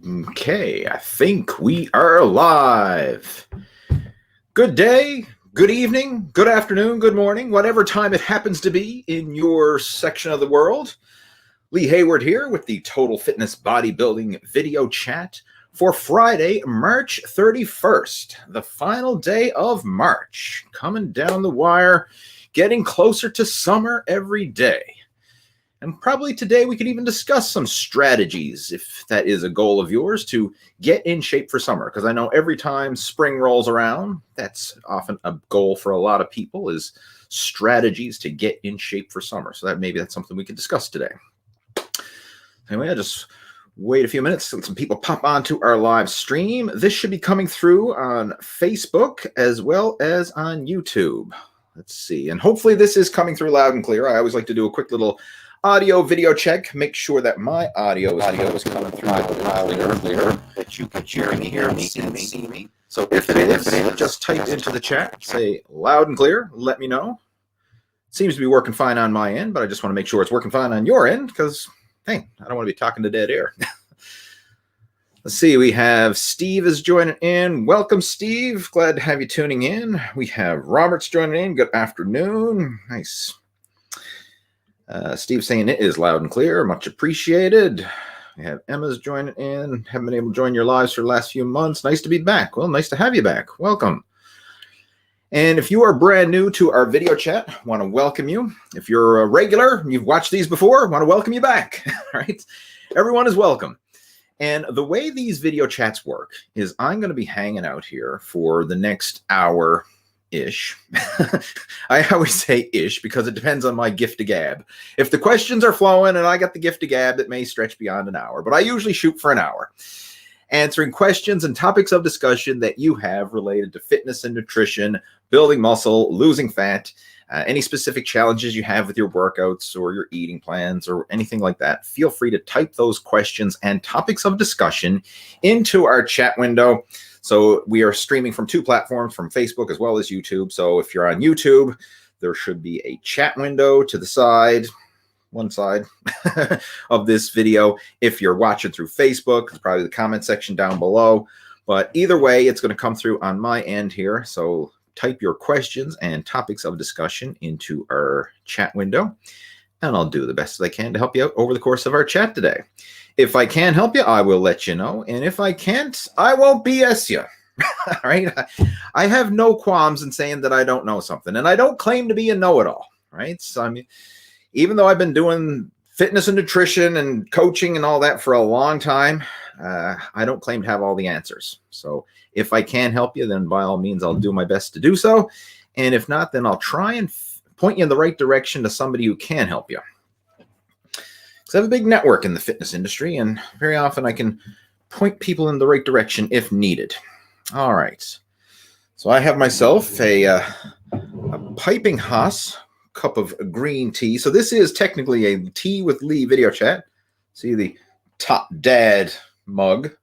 Okay, I think we are live. Good day, good evening, good afternoon, good morning, whatever time it happens to be in your section of the world. Lee Hayward here with the Total Fitness Bodybuilding video chat for Friday, March 31st, the final day of March. Coming down the wire, getting closer to summer every day. And probably today we could even discuss some strategies, if that is a goal of yours, to get in shape for summer. Because I know every time spring rolls around, that's often a goal for a lot of people, is strategies to get in shape for summer. So maybe that's something we could discuss today. Anyway, I'll just wait a few minutes and some people pop onto our live stream. This should be coming through on Facebook as well as on YouTube. Let's see. And hopefully this is coming through loud and clear. I always like to do a quick little audio video check, make sure that my audio is coming through clear, that you can hear me, see me. So if it is, just type into the chat, say loud and clear, let me know. Seems to be working fine on my end, but I just want to make sure it's working fine on your end, because, hey, I don't want to be talking to dead air. Let's see, we have Steve is joining in. Welcome, Steve. Glad to have you tuning in. We have Robert's joining in. Good afternoon. Nice. Steve saying it is loud and clear. Much appreciated. We have Emma's joining in. Haven't been able to join your lives for the last few months. Nice to be back. Well, nice to have you back. Welcome. And if you are brand new to our video chat, want to welcome you. If you're a regular, you've watched these before, want to welcome you back. All right. Everyone is welcome. And the way these video chats work is I'm going to be hanging out here for the next hour ish. I always say ish because it depends on my gift of gab. If the questions are flowing and I got the gift of gab, it may stretch beyond an hour, but I usually shoot for an hour, answering questions and topics of discussion that you have related to fitness and nutrition, building muscle, losing fat, any specific challenges you have with your workouts or your eating plans or anything like that. Feel free to type those questions and topics of discussion into our chat window. So we are streaming from two platforms, from Facebook as well as YouTube. So if you're on YouTube, there should be a chat window to the side, one side of this video. If you're watching through Facebook, it's probably the comment section down below. But either way, it's going to come through on my end here. So type your questions and topics of discussion into our chat window, and I'll do the best that I can to help you out over the course of our chat today. If I can help you, I will let you know. And if I can't, I won't BS you. All right. I have no qualms in saying that I don't know something, and I don't claim to be a know-it-all. Right. So I mean, even though I've been doing fitness and nutrition and coaching and all that for a long time, I don't claim to have all the answers. So if I can help you, then by all means, I'll do my best to do so. And if not, then I'll try and point you in the right direction to somebody who can help you. I have a big network in the fitness industry, and very often I can point people in the right direction if needed. All right. So I have myself a piping hot cup of green tea. So this is technically a Tea with Lee video chat. See the top dad mug.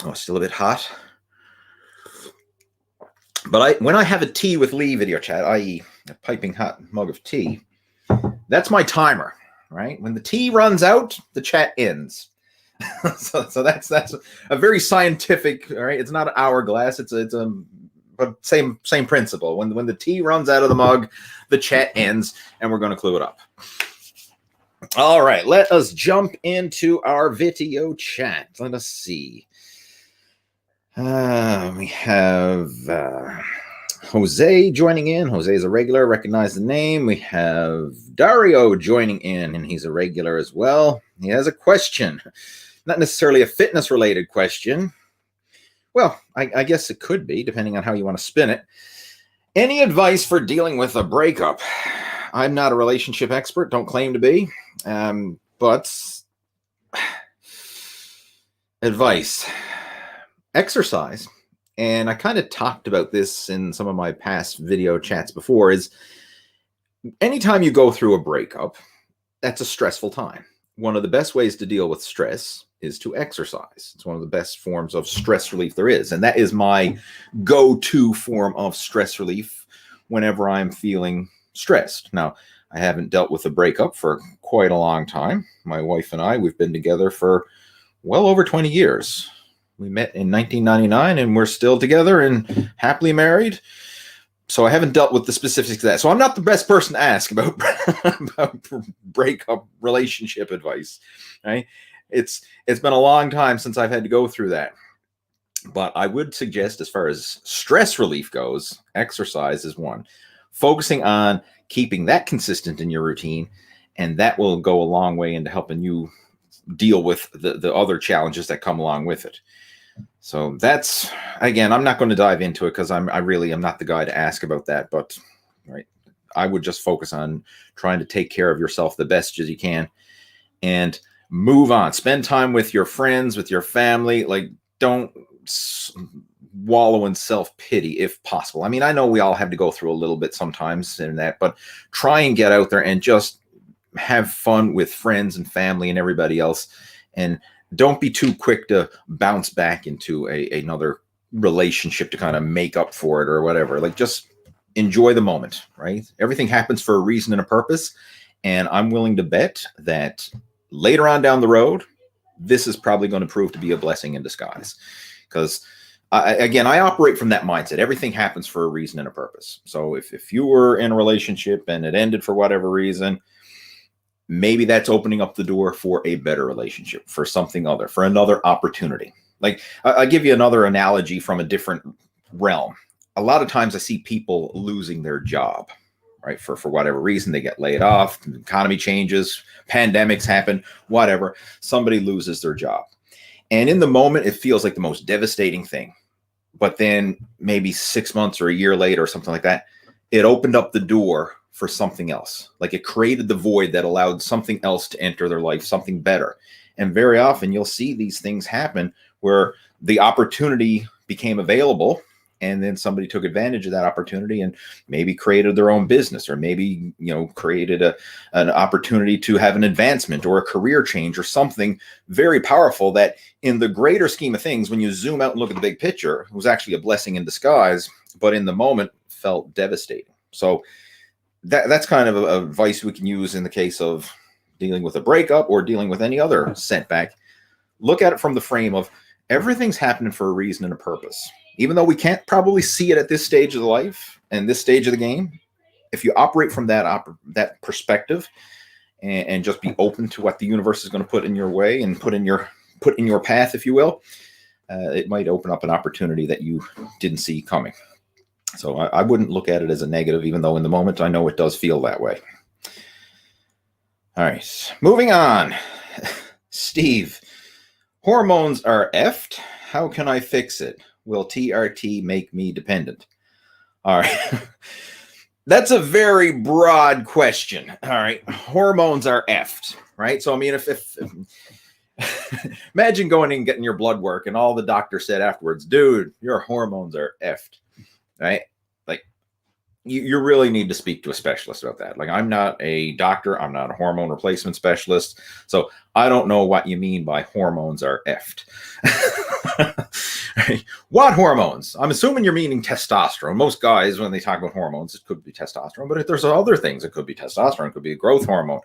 Oh, still a bit hot. But when I have a Tea with Lee video chat, i.e. a piping hot mug of tea, that's my timer, right? When the tea runs out, the chat ends. so that's a very scientific, all right? It's not an hourglass. It's but same principle. When the tea runs out of the mug, the chat ends, and we're going to clue it up. All right, let us jump into our video chat. Let us see. We have Jose joining in. Jose is a regular. Recognize the name. We have Dario joining in, and he's a regular as well. He has a question. Not necessarily a fitness-related question. Well, I guess it could be, depending on how you want to spin it. Any advice for dealing with a breakup? I'm not a relationship expert. Don't claim to be. But advice. Exercise. And I kind of talked about this in some of my past video chats before, is anytime you go through a breakup, that's a stressful time. One of the best ways to deal with stress is to exercise. It's one of the best forms of stress relief there is. And that is my go-to form of stress relief whenever I'm feeling stressed. Now, I haven't dealt with a breakup for quite a long time. My wife and I, we've been together for well over 20 years. We met in 1999 and we're still together and happily married. So I haven't dealt with the specifics of that. So I'm not the best person to ask about, about breakup relationship advice, right? It's been a long time since I've had to go through that. But I would suggest, as far as stress relief goes, exercise is one. Focusing on keeping that consistent in your routine, and that will go a long way into helping you deal with the other challenges that come along with it. So that's, again, I'm not going to dive into it because I really am not the guy to ask about that. But right, I would just focus on trying to take care of yourself the best as you can and move on. Spend time with your friends, with your family. Like, don't wallow in self-pity if possible. I mean, I know we all have to go through a little bit sometimes in that, but try and get out there and just have fun with friends and family and everybody else. And don't be too quick to bounce back into another relationship to kind of make up for it or whatever. Like, just enjoy the moment, right? Everything happens for a reason and a purpose. And I'm willing to bet that later on down the road, this is probably going to prove to be a blessing in disguise. Because I operate from that mindset. Everything happens for a reason and a purpose. So if you were in a relationship and it ended for whatever reason, maybe that's opening up the door for a better relationship, for something other, for another opportunity. Like, I'll give you another analogy from a different realm. A lot of times I see people losing their job, right? For whatever reason, they get laid off, the economy changes, pandemics happen, whatever. Somebody loses their job. And in the moment, it feels like the most devastating thing. But then maybe 6 months or a year later or something like that, it opened up the door for something else. Like, it created the void that allowed something else to enter their life, something better. And very often you'll see these things happen where the opportunity became available, and then somebody took advantage of that opportunity and maybe created their own business, or maybe, created an opportunity to have an advancement or a career change or something very powerful that, in the greater scheme of things, when you zoom out and look at the big picture, it was actually a blessing in disguise, but in the moment felt devastating. So that's kind of a advice we can use in the case of dealing with a breakup or dealing with any other setback. Look at it from the frame of everything's happening for a reason and a purpose. Even though we can't probably see it at this stage of the life and this stage of the game, if you operate from that perspective and just be open to what the universe is going to put in your way and put in your path, if you will, it might open up an opportunity that you didn't see coming. So I wouldn't look at it as a negative, even though in the moment I know it does feel that way. All right, moving on. Steve, hormones are effed. How can I fix it? Will TRT make me dependent? All right. That's a very broad question. All right. Hormones are effed, right? So, I mean, if imagine going in and getting your blood work and all the doctor said afterwards, dude, your hormones are effed, right? Like, you really need to speak to a specialist about that. Like, I'm not a doctor. I'm not a hormone replacement specialist. So I don't know what you mean by hormones are effed. What hormones? I'm assuming you're meaning testosterone. Most guys, when they talk about hormones, it could be testosterone, but if there's other things, it could be testosterone. It could be a growth hormone.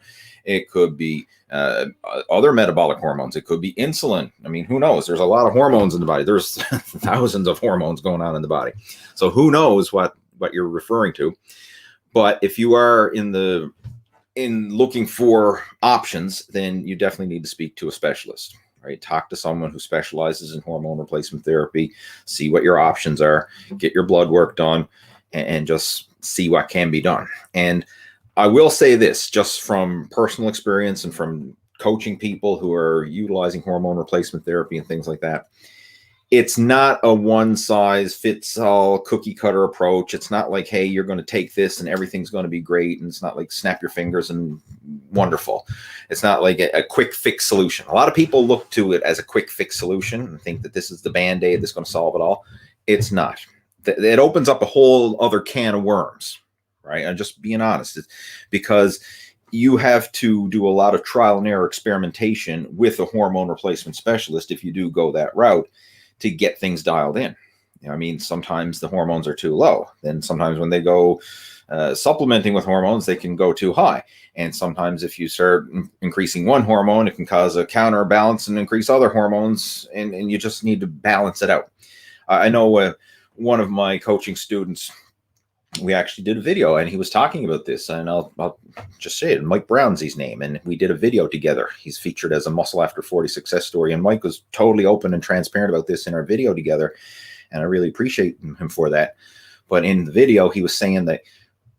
It could be other metabolic hormones. It could be insulin. I mean, who knows? There's a lot of hormones in the body. There's thousands of hormones going on in the body. So who knows what you're referring to. But if you are in looking for options, then you definitely need to speak to a specialist, right? Talk to someone who specializes in hormone replacement therapy, see what your options are, get your blood work done, and just see what can be done. And I will say this, just from personal experience and from coaching people who are utilizing hormone replacement therapy and things like that, it's not a one-size-fits-all cookie-cutter approach. It's not like, hey, you're going to take this and everything's going to be great. And it's not like snap your fingers and wonderful. It's not like a quick fix solution. A lot of people look to it as a quick fix solution and think that this is the Band-Aid that's going to solve it all. It's not. It opens up a whole other can of worms, right? I'm just being honest. It's because you have to do a lot of trial and error experimentation with a hormone replacement specialist if you do go that route, to get things dialed in. I mean, sometimes the hormones are too low. Then sometimes when they go supplementing with hormones, they can go too high. And sometimes if you start increasing one hormone, it can cause a counterbalance and increase other hormones, and you just need to balance it out. I know one of my coaching students, we actually did a video and he was talking about this, and I'll just say it. Mike Brown's his name, and we did a video together. He's featured as a Muscle After 40 success story, and Mike was totally open and transparent about this in our video together, and I really appreciate him for that. But in the video, he was saying that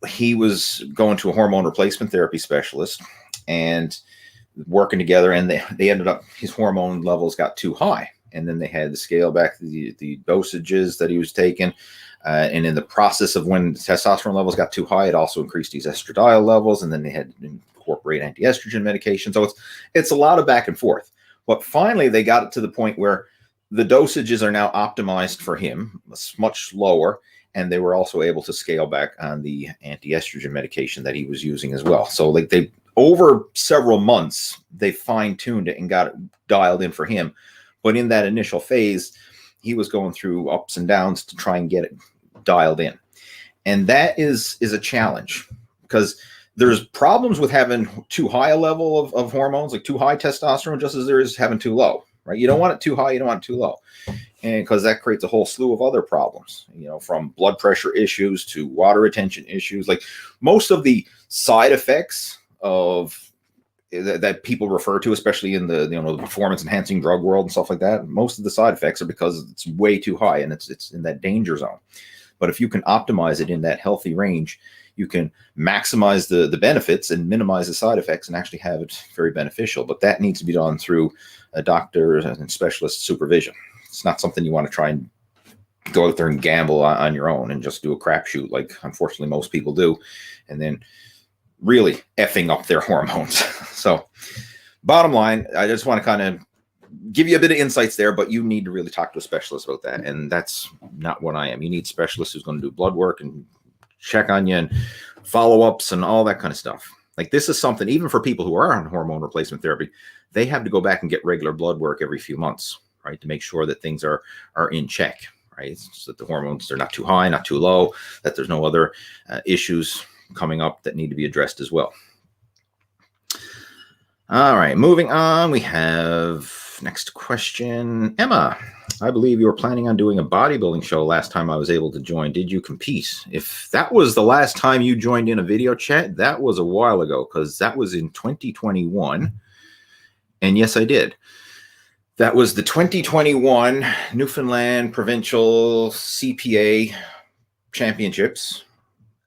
he was going to a hormone replacement therapy specialist and working together, and they ended up, his hormone levels got too high, and then they had to scale back the dosages that he was taking. And in the process of when testosterone levels got too high, it also increased these estradiol levels, and then they had to incorporate anti-estrogen medication. So it's a lot of back and forth. But finally, they got it to the point where the dosages are now optimized for him, much lower, and they were also able to scale back on the anti-estrogen medication that he was using as well. So like they, over several months, they fine-tuned it and got it dialed in for him. But in that initial phase, he was going through ups and downs to try and get it dialed in. And that is a challenge, because there's problems with having too high a level of hormones, like too high testosterone, just as there is having too low, right? You don't want it too high, you don't want it too low. And because that creates a whole slew of other problems, from blood pressure issues to water retention issues. Like most of the side effects of that people refer to, especially in the the performance enhancing drug world and stuff like that, most of the side effects are because it's way too high and it's in that danger zone. But if you can optimize it in that healthy range, you can maximize the benefits and minimize the side effects and actually have it very beneficial. But that needs to be done through a doctor and specialist supervision. It's not something you want to try and go out there and gamble on your own and just do a crapshoot like unfortunately most people do, and then really effing up their hormones. So bottom line, I just want to kind of give you a bit of insights there, but you need to really talk to a specialist about that. And that's not what I am. You need a specialist who's going to do blood work and check on you and follow-ups and all that kind of stuff. Like this is something, even for people who are on hormone replacement therapy, they have to go back and get regular blood work every few months, right? To make sure that things are in check, right? So that the hormones are not too high, not too low, that there's no other issues coming up that need to be addressed as well. All right, moving on, we have next question. Emma, I believe you were planning on doing a bodybuilding show last time I was able to join. Did you compete? If that was the last time you joined in a video chat, that was a while ago, because that was in 2021. And yes, I did. That was the 2021 Newfoundland Provincial CPA Championships.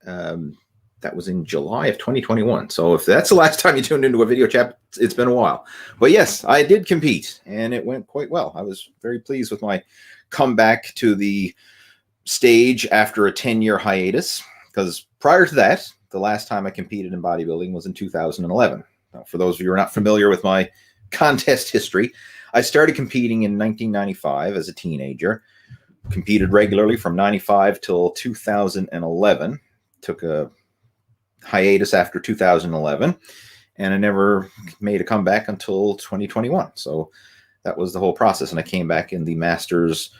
That was in July of 2021. So if that's the last time you tuned into a video chat, it's been a while. But yes, I did compete, and it went quite well. I was very pleased with my comeback to the stage after a 10-year hiatus, because prior to that, the last time I competed in bodybuilding was in 2011. Now, for those of you who are not familiar with my contest history, I started competing in 1995 as a teenager, competed regularly from 95 till 2011, took a hiatus after 2011, and I never made a comeback until 2021. So that was the whole process, and I came back in the masters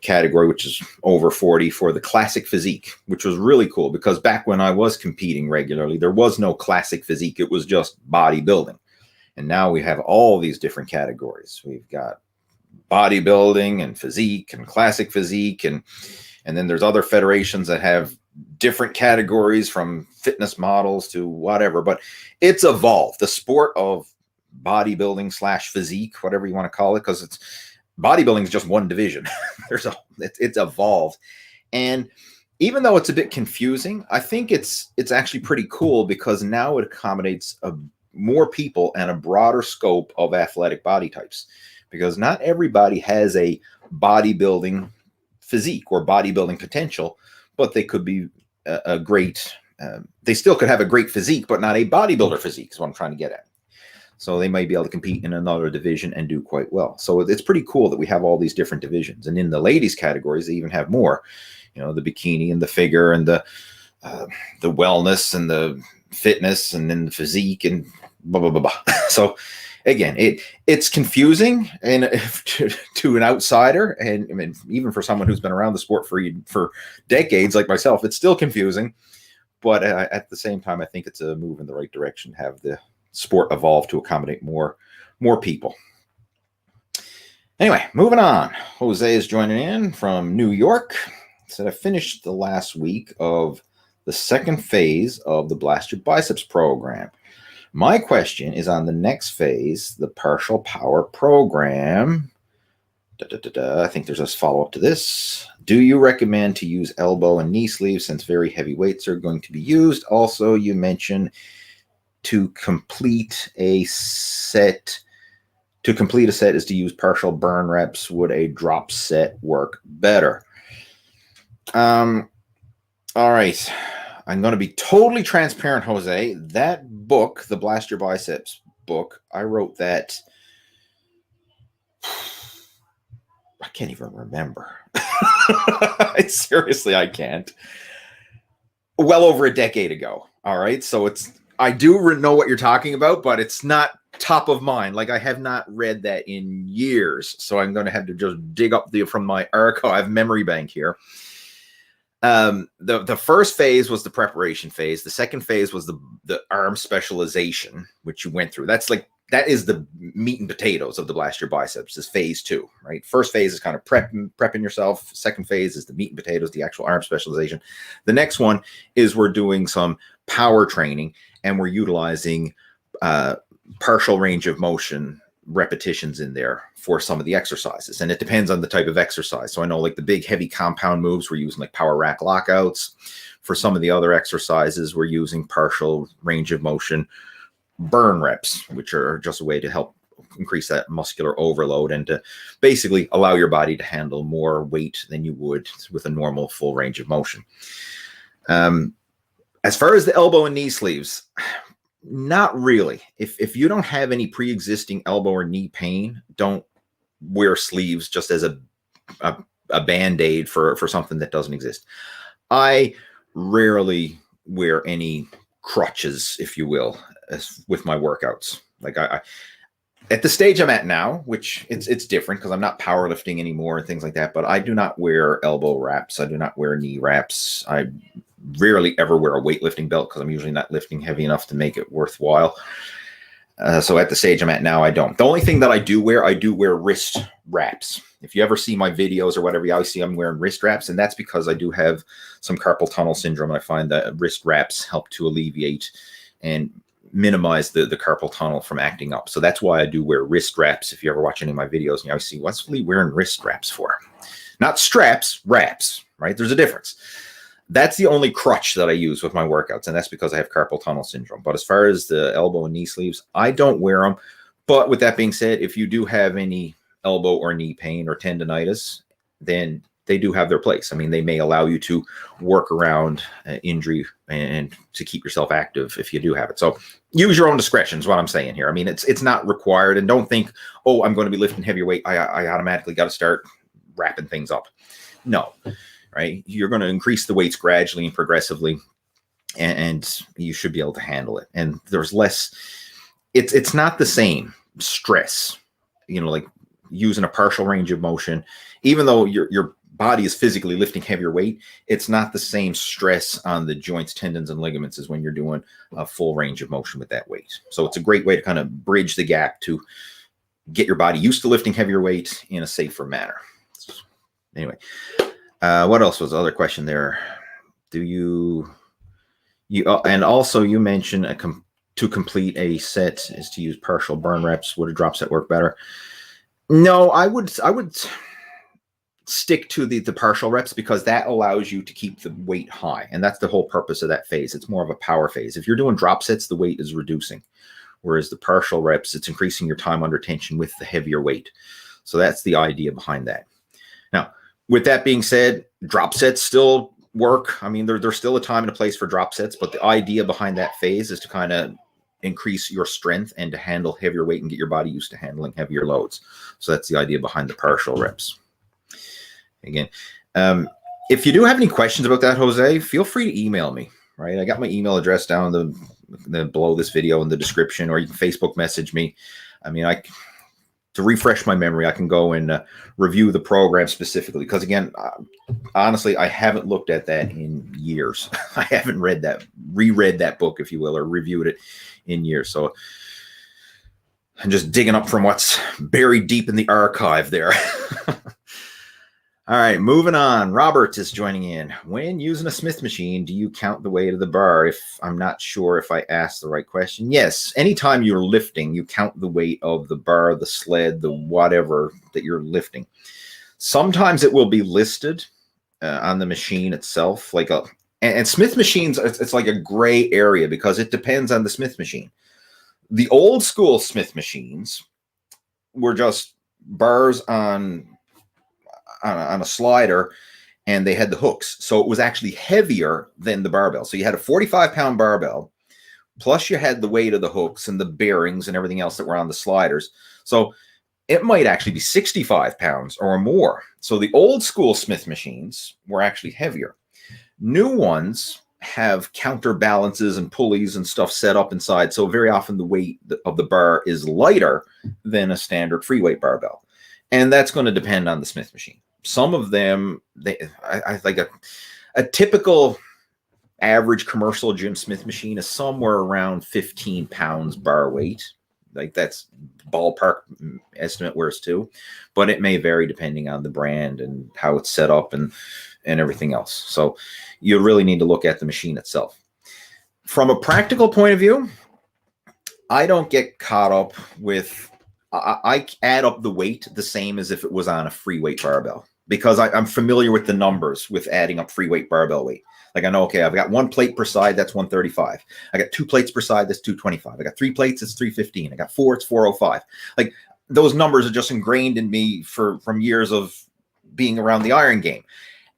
category, which is over 40, for the classic physique, which was really cool, because back when I was competing regularly, there was no classic physique. It was just bodybuilding. And now we have all these different categories. We've got bodybuilding and physique and classic physique, and then there's other federations that have different categories, from fitness models to whatever. But it's evolved, the sport of bodybuilding / physique, whatever you want to call it, because it's bodybuilding is just one division. It's evolved, and even though it's a bit confusing, I think it's actually pretty cool, because now it accommodates more people and a broader scope of athletic body types, because not everybody has a bodybuilding physique or bodybuilding potential, but they could be a great, they still could have a great physique, but not a bodybuilder physique is what I'm trying to get at. So they might be able to compete in another division and do quite well. So it's pretty cool that we have all these different divisions. And in the ladies categories, they even have more, the bikini and the figure and the wellness and the fitness and then the physique and blah, blah, blah, blah. So again, it's confusing and to an outsider, and I mean, even for someone who's been around the sport for decades like myself, it's still confusing. But at the same time, I think it's a move in the right direction to have the sport evolve to accommodate more people. Anyway, moving on. Jose is joining in from New York. Said I finished the last week of the second phase of the Blast Your Biceps program. My question is on the next phase, the partial power program. I think there's a follow-up to this. Do you recommend to use elbow and knee sleeves since very heavy weights are going to be used? Also, you mentioned to complete a set is to use partial burn reps. Would a drop set work better? All right. I'm going to be totally transparent, Jose. That book, the Blast Your Biceps book, I wrote that. I can't even remember. Seriously, I can't. Well over a decade ago. All right. So I do know what you're talking about, but it's not top of mind. Like, I have not read that in years. So I'm going to have to just dig up from my archive memory bank here. The first phase was the preparation phase. The second phase was the arm specialization, which you went through. That is the meat and potatoes of the Blast Your Biceps, is phase 2, right? First phase is kind of prepping yourself. Second phase is the meat and potatoes, the actual arm specialization. The next one is we're doing some power training, and we're utilizing partial range of motion repetitions in there for some of the exercises. And it depends on the type of exercise. So I know, like, the big heavy compound moves, we're using like power rack lockouts. For some of the other exercises, we're using partial range of motion burn reps, which are just a way to help increase that muscular overload and to basically allow your body to handle more weight than you would with a normal full range of motion. As far as the elbow and knee sleeves, not really. If you don't have any pre-existing elbow or knee pain, don't wear sleeves just as a band-aid for something that doesn't exist. I rarely wear any crutches, if you will, with my workouts. Like, I at the stage I'm at now, which it's different because I'm not powerlifting anymore and things like that, but I do not wear elbow wraps. I do not wear knee wraps. I rarely ever wear a weightlifting belt because I'm usually not lifting heavy enough to make it worthwhile. So at the stage I'm at now, I don't. The only thing that I do wear wrist wraps. If you ever see my videos or whatever, you always see I'm wearing wrist wraps, and that's because I do have some carpal tunnel syndrome. And I find that wrist wraps help to alleviate and minimize the carpal tunnel from acting up. So that's why I do wear wrist wraps. If you ever watch any of my videos, you always see, what's Lee wearing wrist wraps for? Not straps, wraps, right? There's a difference. That's the only crutch that I use with my workouts, and that's because I have carpal tunnel syndrome. But as far as the elbow and knee sleeves, I don't wear them. But with that being said, if you do have any elbow or knee pain or tendonitis, then they do have their place. I mean, they may allow you to work around injury and to keep yourself active if you do have it. So use your own discretion is what I'm saying here. I mean, it's not required, and don't think, oh, I'm going to be lifting heavier weight, I automatically got to start wrapping things up. No. Right? You're going to increase the weights gradually and progressively, and you should be able to handle it. And there's less, it's not the same stress, like using a partial range of motion, even though your body is physically lifting heavier weight, it's not the same stress on the joints, tendons, and ligaments as when you're doing a full range of motion with that weight. So it's a great way to kind of bridge the gap to get your body used to lifting heavier weight in a safer manner. Anyway. What else was the other question there? Do you and also you mentioned to complete a set is to use partial burn reps. Would a drop set work better? No, I would stick to the partial reps because that allows you to keep the weight high, and that's the whole purpose of that phase. It's more of a power phase. If you're doing drop sets, the weight is reducing, whereas the partial reps, it's increasing your time under tension with the heavier weight. So that's the idea behind that. Now, with that being said, drop sets still work. I mean, there's still a time and a place for drop sets, but the idea behind that phase is to kind of increase your strength and to handle heavier weight and get your body used to handling heavier loads. So that's the idea behind the partial reps. Again, if you do have any questions about that, Jose, feel free to email me, right? I got my email address down below this video in the description, or you can Facebook message me. I mean, to refresh my memory, I can go and review the program specifically. Because again, honestly, I haven't looked at that in years. I haven't reread that book, if you will, or reviewed it in years. So I'm just digging up from what's buried deep in the archive there. All right, moving on. Robert is joining in. When using a Smith machine, do you count the weight of the bar? If I'm not sure if I asked the right question. Yes, anytime you're lifting, you count the weight of the bar, the sled, the whatever that you're lifting. Sometimes it will be listed on the machine itself. And Smith machines, it's like a gray area because it depends on the Smith machine. The old school Smith machines were just bars on a slider, and they had the hooks. So it was actually heavier than the barbell. So you had a 45-pound barbell, plus you had the weight of the hooks and the bearings and everything else that were on the sliders. So it might actually be 65 pounds or more. So the old school Smith machines were actually heavier. New ones have counterbalances and pulleys and stuff set up inside. So very often the weight of the bar is lighter than a standard free weight barbell. And that's going to depend on the Smith machine. Some of them, I think a typical average commercial gym Smith machine is somewhere around 15 pounds bar weight. Like that's ballpark estimate where it's to, but it may vary depending on the brand and how it's set up and everything else. So you really need to look at the machine itself. From a practical point of view, I don't get caught up with, I add up the weight the same as if it was on a free weight barbell, because I'm familiar with the numbers with adding up free weight barbell weight. Like I know, okay, I've got 1 plate per side, that's 135. I got 2 plates per side, that's 225. I got 3 plates, it's 315. I got 4, it's 405. Like those numbers are just ingrained in me from years of being around the iron game.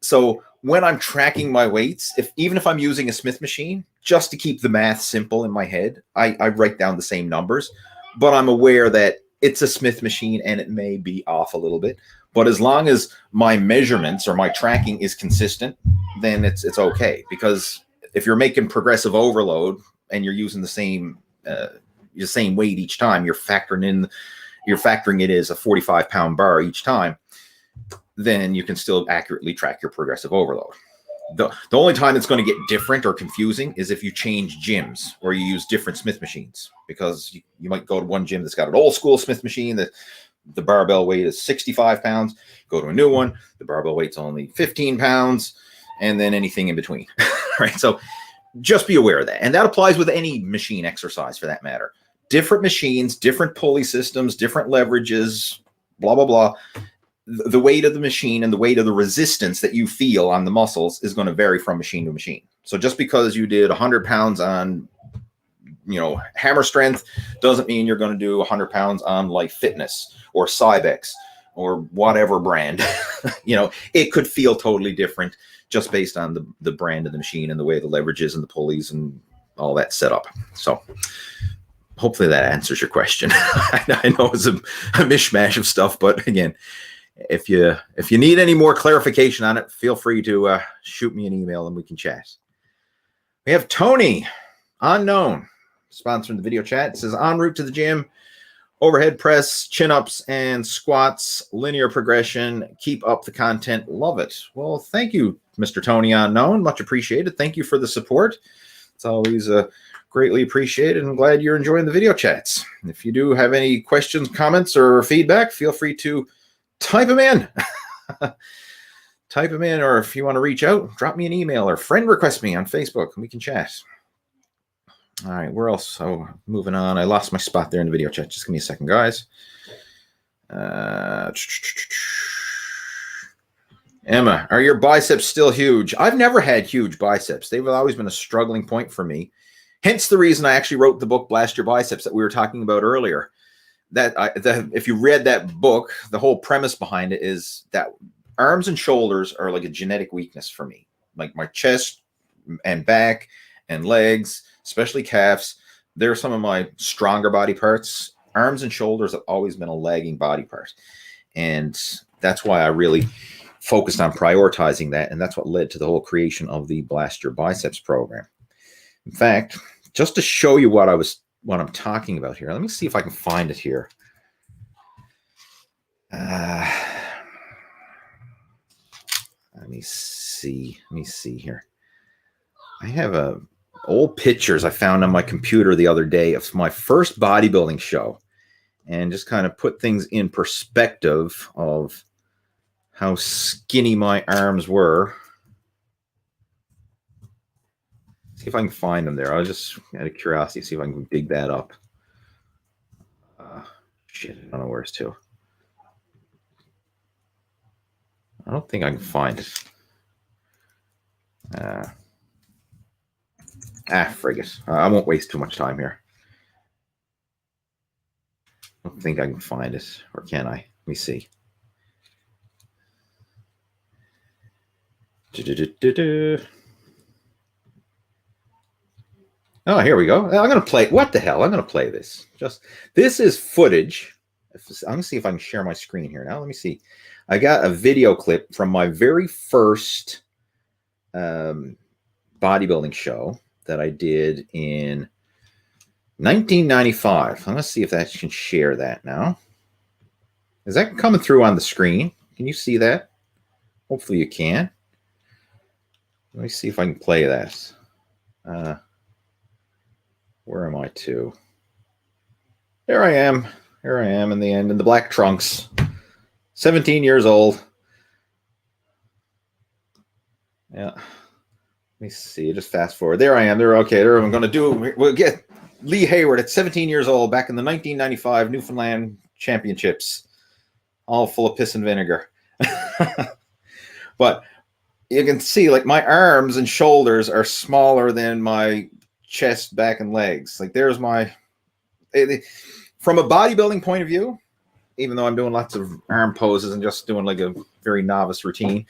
So when I'm tracking my weights, even if I'm using a Smith machine, just to keep the math simple in my head, I write down the same numbers, but I'm aware that it's a Smith machine and it may be off a little bit. But as long as my measurements or my tracking is consistent, then it's okay. Because if you're making progressive overload and you're using the same weight each time, you're factoring it as a 45-pound bar each time, then you can still accurately track your progressive overload. The only time it's going to get different or confusing is if you change gyms or you use different Smith machines, because you might go to one gym that's got an old school Smith machine that the barbell weight is 65 pounds, go to a new one, the barbell weight's only 15 pounds, and then anything in between, right? So just be aware of that. And that applies with any machine exercise for that matter. Different machines, different pulley systems, different leverages, blah, blah, blah. The weight of the machine and the weight of the resistance that you feel on the muscles is going to vary from machine to machine. So just because you did 100 pounds on, hammer strength doesn't mean you're going to do 100 pounds on Life Fitness or Cybex or whatever brand. It could feel totally different just based on the brand of the machine and the way the leverages and the pulleys and all that set up. So hopefully that answers your question. I know it's a mishmash of stuff, but again, if you need any more clarification on it, feel free to shoot me an email and we can chat. We have Tony, unknown, sponsoring the video chat. It says, en route to the gym, overhead press, chin-ups, and squats, linear progression. Keep up the content. Love it. Well, thank you, Mr. Tony Unknown. Much appreciated. Thank you for the support. It's always greatly appreciated. I'm glad you're enjoying the video chats. If you do have any questions, comments, or feedback, feel free to type them in. Type them in, or if you want to reach out, drop me an email or friend request me on Facebook and we can chat. All right, where else? So moving on. I lost my spot there in the video chat. Just give me a second, guys. Emma, are your biceps still huge? I've never had huge biceps. They've always been a struggling point for me. Hence the reason I actually wrote the book, Blast Your Biceps, that we were talking about earlier. If you read that book, the whole premise behind it is that arms and shoulders are like a genetic weakness for me. Like my chest and back and legs, especially calves, they're some of my stronger body parts. Arms and shoulders have always been a lagging body part. And that's why I really focused on prioritizing that. And that's what led to the whole creation of the Blast Your Biceps program. In fact, just to show you what I'm talking about here, let me see if I can find it here. Let me see. Let me see here. I have old pictures I found on my computer the other day of my first bodybuilding show, and just kind of put things in perspective of how skinny my arms were. See if I can find them there. I was just out of curiosity, see if I can dig that up. Shit, I don't know where it's to. I don't think I can find it. Frig it. I won't waste too much time here. I don't think I can find it, or can I? Let me see. Oh, here we go. I'm going to play. What the hell? I'm going to play this. This is footage. I'm going to see if I can share my screen here now. Let me see. I got a video clip from my very first bodybuilding show that I did in 1995. I'm going to see if that can share that now. Is that coming through on the screen? Can you see that? Hopefully you can. Let me see if I can play that. Where am I to? There I am. Here I am in the end in the black trunks. 17 years old. Yeah. Let me see. Just fast forward. There I am. There. Okay. There I'm going to do. We'll get Lee Hayward at 17 years old back in the 1995 Newfoundland Championships. All full of piss and vinegar. But you can see, like, my arms and shoulders are smaller than my chest, back, and legs. Like, there's my... From a bodybuilding point of view, even though I'm doing lots of arm poses and just doing like a very novice routine,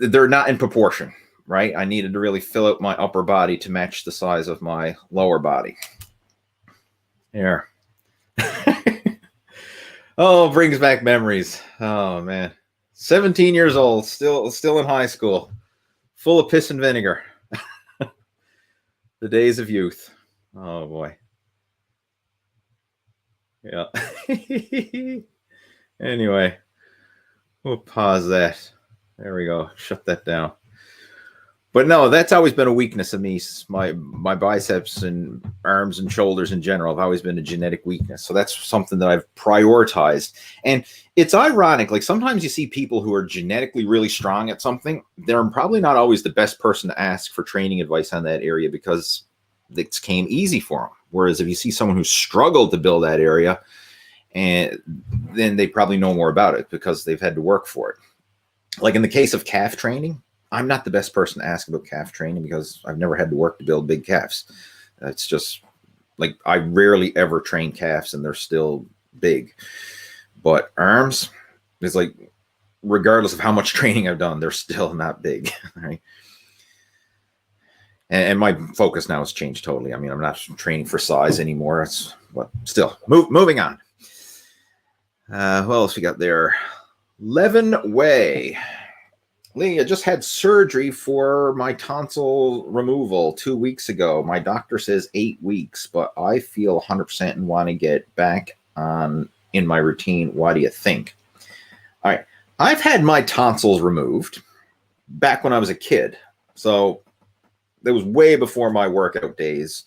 they're not in proportion, right? I needed to really fill out my upper body to match the size of my lower body. Here. Oh, brings back memories. Oh, man. 17 years old, still in high school, full of piss and vinegar. The days of youth. Oh, boy. Yeah. Anyway, we'll pause that. There we go. Shut that down. But no, that's always been a weakness of me. My biceps and arms and shoulders in general have always been a genetic weakness. So that's something that I've prioritized. And it's ironic. Like, sometimes you see people who are genetically really strong at something. They're probably not always the best person to ask for training advice on that area because it came easy for them. Whereas if you see someone who struggled to build that area, and then they probably know more about it because they've had to work for it. Like in the case of calf training, I'm not the best person to ask about calf training because I've never had to work to build big calves. It's just like I rarely ever train calves and they're still big. But arms, it's like regardless of how much training I've done, they're still not big, right? And my focus now has changed totally. I mean, I'm not training for size anymore. It's but still moving on. Who else we got there? Levin Way. Lee, I just had surgery for my tonsil removal 2 weeks ago. My doctor says 8 weeks, but I feel 100% and want to get back on in my routine. What do you think? All right. I've had my tonsils removed back when I was a kid. So that was way before my workout days.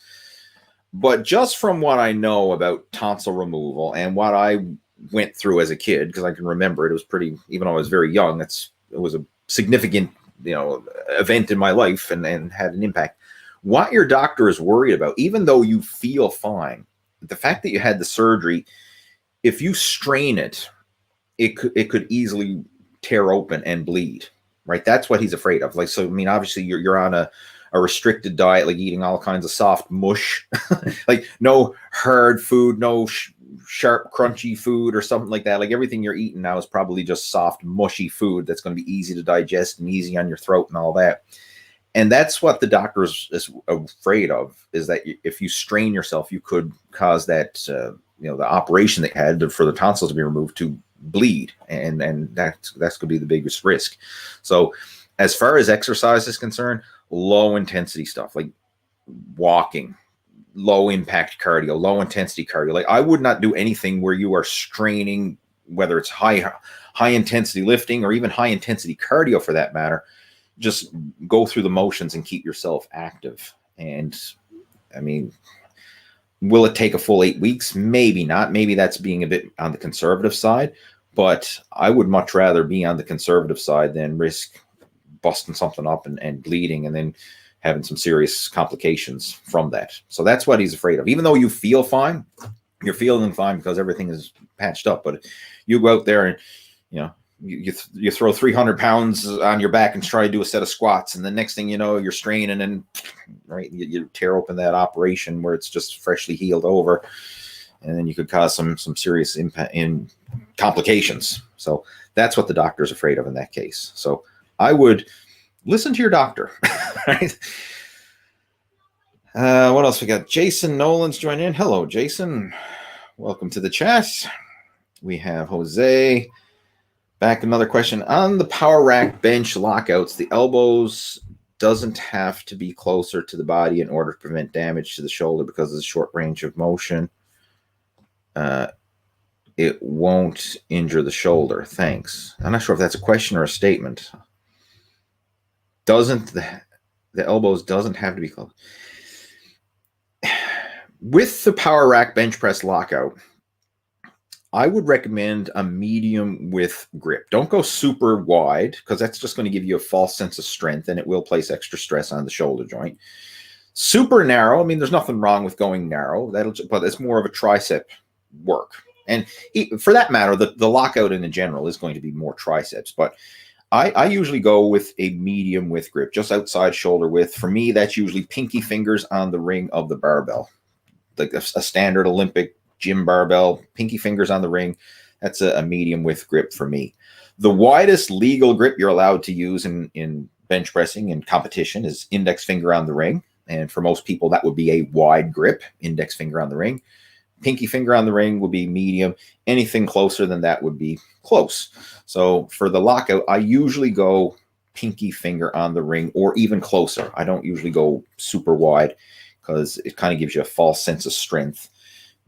But just from what I know about tonsil removal and what I went through as a kid, because I can remember it was pretty, even though I was very young, it was a significant, event in my life and had an impact. What your doctor is worried about, even though you feel fine, the fact that you had the surgery, if you strain it, it could easily tear open and bleed, right? That's what he's afraid of. Like, so, I mean, obviously you're on a restricted diet, like eating all kinds of soft mush, like no hard food, no sharp, crunchy food or something like that. Like everything you're eating now is probably just soft, mushy food that's going to be easy to digest and easy on your throat and all that. And that's what the doctor is afraid of, is that if you strain yourself, you could cause that, the operation they had for the tonsils to be removed to bleed. And that's going to be the biggest risk. So as far as exercise is concerned, low intensity stuff like walking, low impact cardio, low intensity cardio. Like I would not do anything where you are straining, whether it's high intensity lifting or even high intensity cardio for that matter. Just go through the motions and keep yourself active. And I mean, will it take a full 8 weeks? Maybe not. Maybe that's being a bit on the conservative side, but I would much rather be on the conservative side than risk busting something up and bleeding and then having some serious complications from that. So that's what he's afraid of. Even though you feel fine, you're feeling fine because everything is patched up. But you go out there and, you throw 300 pounds on your back and try to do a set of squats, and the next thing you know, you're straining and right, you tear open that operation where it's just freshly healed over, and then you could cause some serious impact in complications. So that's what the doctor's afraid of in that case. So I would listen to your doctor. Right? What else we got? Jason Nolan's joining in. Hello, Jason. Welcome to the chat. We have Jose. Back, another question. On the power rack bench lockouts, the elbows doesn't have to be closer to the body in order to prevent damage to the shoulder because of the short range of motion. It won't injure the shoulder. Thanks. I'm not sure if that's a question or a statement. Doesn't the elbows doesn't have to be close. With the power rack bench press lockout, I would recommend a medium width grip. Don't go super wide because that's just going to give you a false sense of strength and it will place extra stress on the shoulder joint. Super narrow, I mean, there's nothing wrong with going narrow, but it's more of a tricep work. And for that matter, the lockout in general is going to be more triceps, but I usually go with a medium width grip, just outside shoulder width. For me, that's usually pinky fingers on the ring of the barbell, like a standard Olympic gym barbell, pinky fingers on the ring. That's a medium width grip for me. The widest legal grip you're allowed to use in bench pressing and competition is index finger on the ring. And for most people, that would be a wide grip, index finger on the ring. Pinky finger on the ring would be medium. Anything closer than that would be close. So for the lockout, I usually go pinky finger on the ring or even closer. I don't usually go super wide because it kind of gives you a false sense of strength.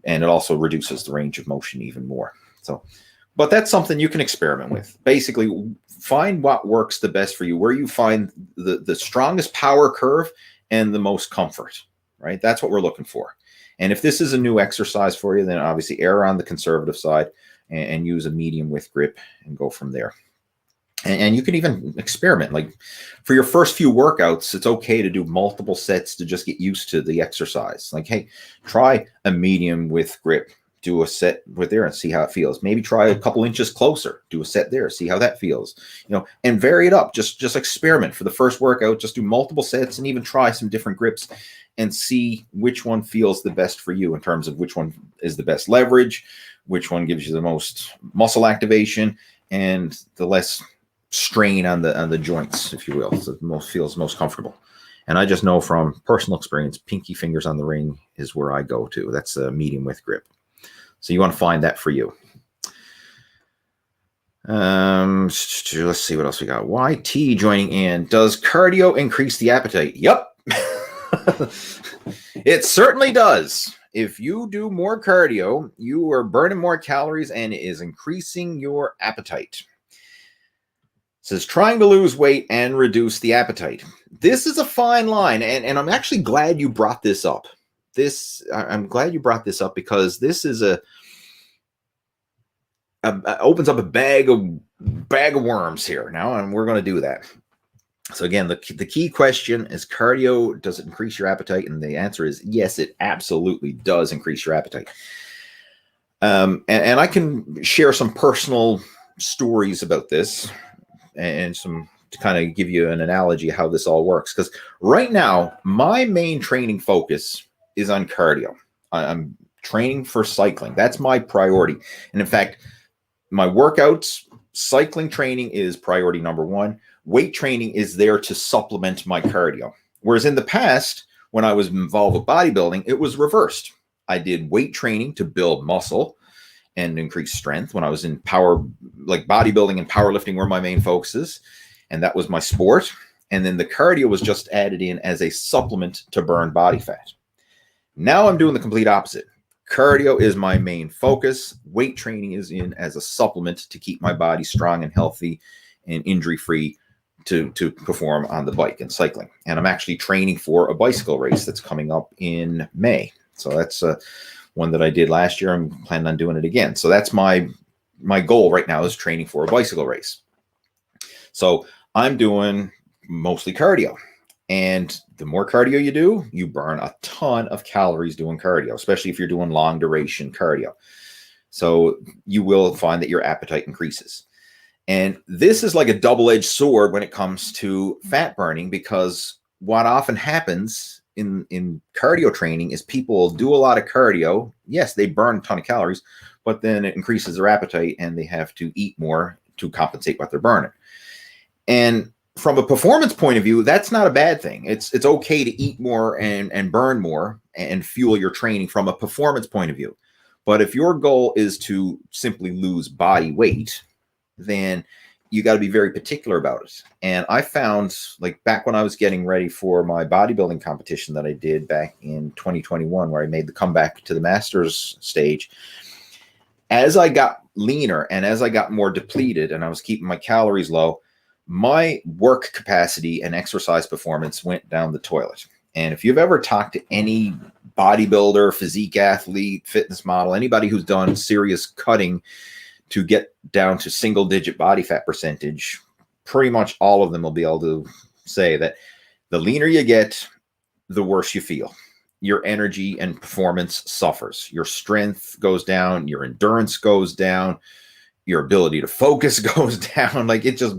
And it also reduces the range of motion even more. So, but that's something you can experiment with. Basically, find what works the best for you, where you find the strongest power curve and the most comfort, right? That's what we're looking for. And if this is a new exercise for you, then obviously err on the conservative side and use a medium width grip and go from there. And you can even experiment. Like for your first few workouts, it's okay to do multiple sets to just get used to the exercise. Like, hey, try a medium width grip, do a set with there and see how it feels. Maybe try a couple inches closer, do a set there, see how that feels, and vary it up. Just experiment for the first workout. Just do multiple sets and even try some different grips and see which one feels the best for you in terms of which one is the best leverage, which one gives you the most muscle activation and the less strain on the joints, if you will. So it feels most comfortable. And I just know from personal experience, pinky fingers on the ring is where I go to. That's a medium width grip. So you want to find that for you. Let's see what else we got. YT joining in. Does cardio increase the appetite? Yep. It certainly does. If you do more cardio, you are burning more calories and it is increasing your appetite. It says trying to lose weight and reduce the appetite. This is a fine line, and I'm actually glad you brought this up. I'm glad you brought this up because this is opens up a bag of worms here now, and we're going to do that. So again, the key question is cardio, does it increase your appetite? And the answer is yes, it absolutely does increase your appetite. And I can share some personal stories about this and some to kind of give you an analogy of how this all works. Because right now, my main training focus is on cardio. I'm training for cycling. That's my priority. And in fact, my workouts, cycling training is priority number one. Weight training is there to supplement my cardio. Whereas in the past, when I was involved with bodybuilding, it was reversed. I did weight training to build muscle and increase strength when I was in power, like bodybuilding and powerlifting were my main focuses. And that was my sport. And then the cardio was just added in as a supplement to burn body fat. Now I'm doing the complete opposite. Cardio is my main focus. Weight training is in as a supplement to keep my body strong and healthy and injury-free to perform on the bike and cycling. And I'm actually training for a bicycle race that's coming up in May. So that's one that I did last year. I'm planning on doing it again. So that's my goal right now, is training for a bicycle race. So I'm doing mostly cardio. And the more cardio you do, you burn a ton of calories doing cardio, especially if you're doing long duration cardio. So you will find that your appetite increases. And this is like a double-edged sword when it comes to fat burning, because what often happens in cardio training is people do a lot of cardio. Yes, they burn a ton of calories, but then it increases their appetite and they have to eat more to compensate what they're burning. And from a performance point of view, that's not a bad thing. It's okay to eat more and burn more and fuel your training from a performance point of view. But if your goal is to simply lose body weight, then you got to be very particular about it. And I found, like, back when I was getting ready for my bodybuilding competition that I did back in 2021, where I made the comeback to the Masters stage, as I got leaner and as I got more depleted and I was keeping my calories low, my work capacity and exercise performance went down the toilet. And if you've ever talked to any bodybuilder, physique athlete, fitness model, anybody who's done serious cutting to get down to single digit body fat percentage, pretty much all of them will be able to say that the leaner you get, the worse you feel. Your energy and performance suffers. Your strength goes down. Your endurance goes down. Your ability to focus goes down. Like, it just,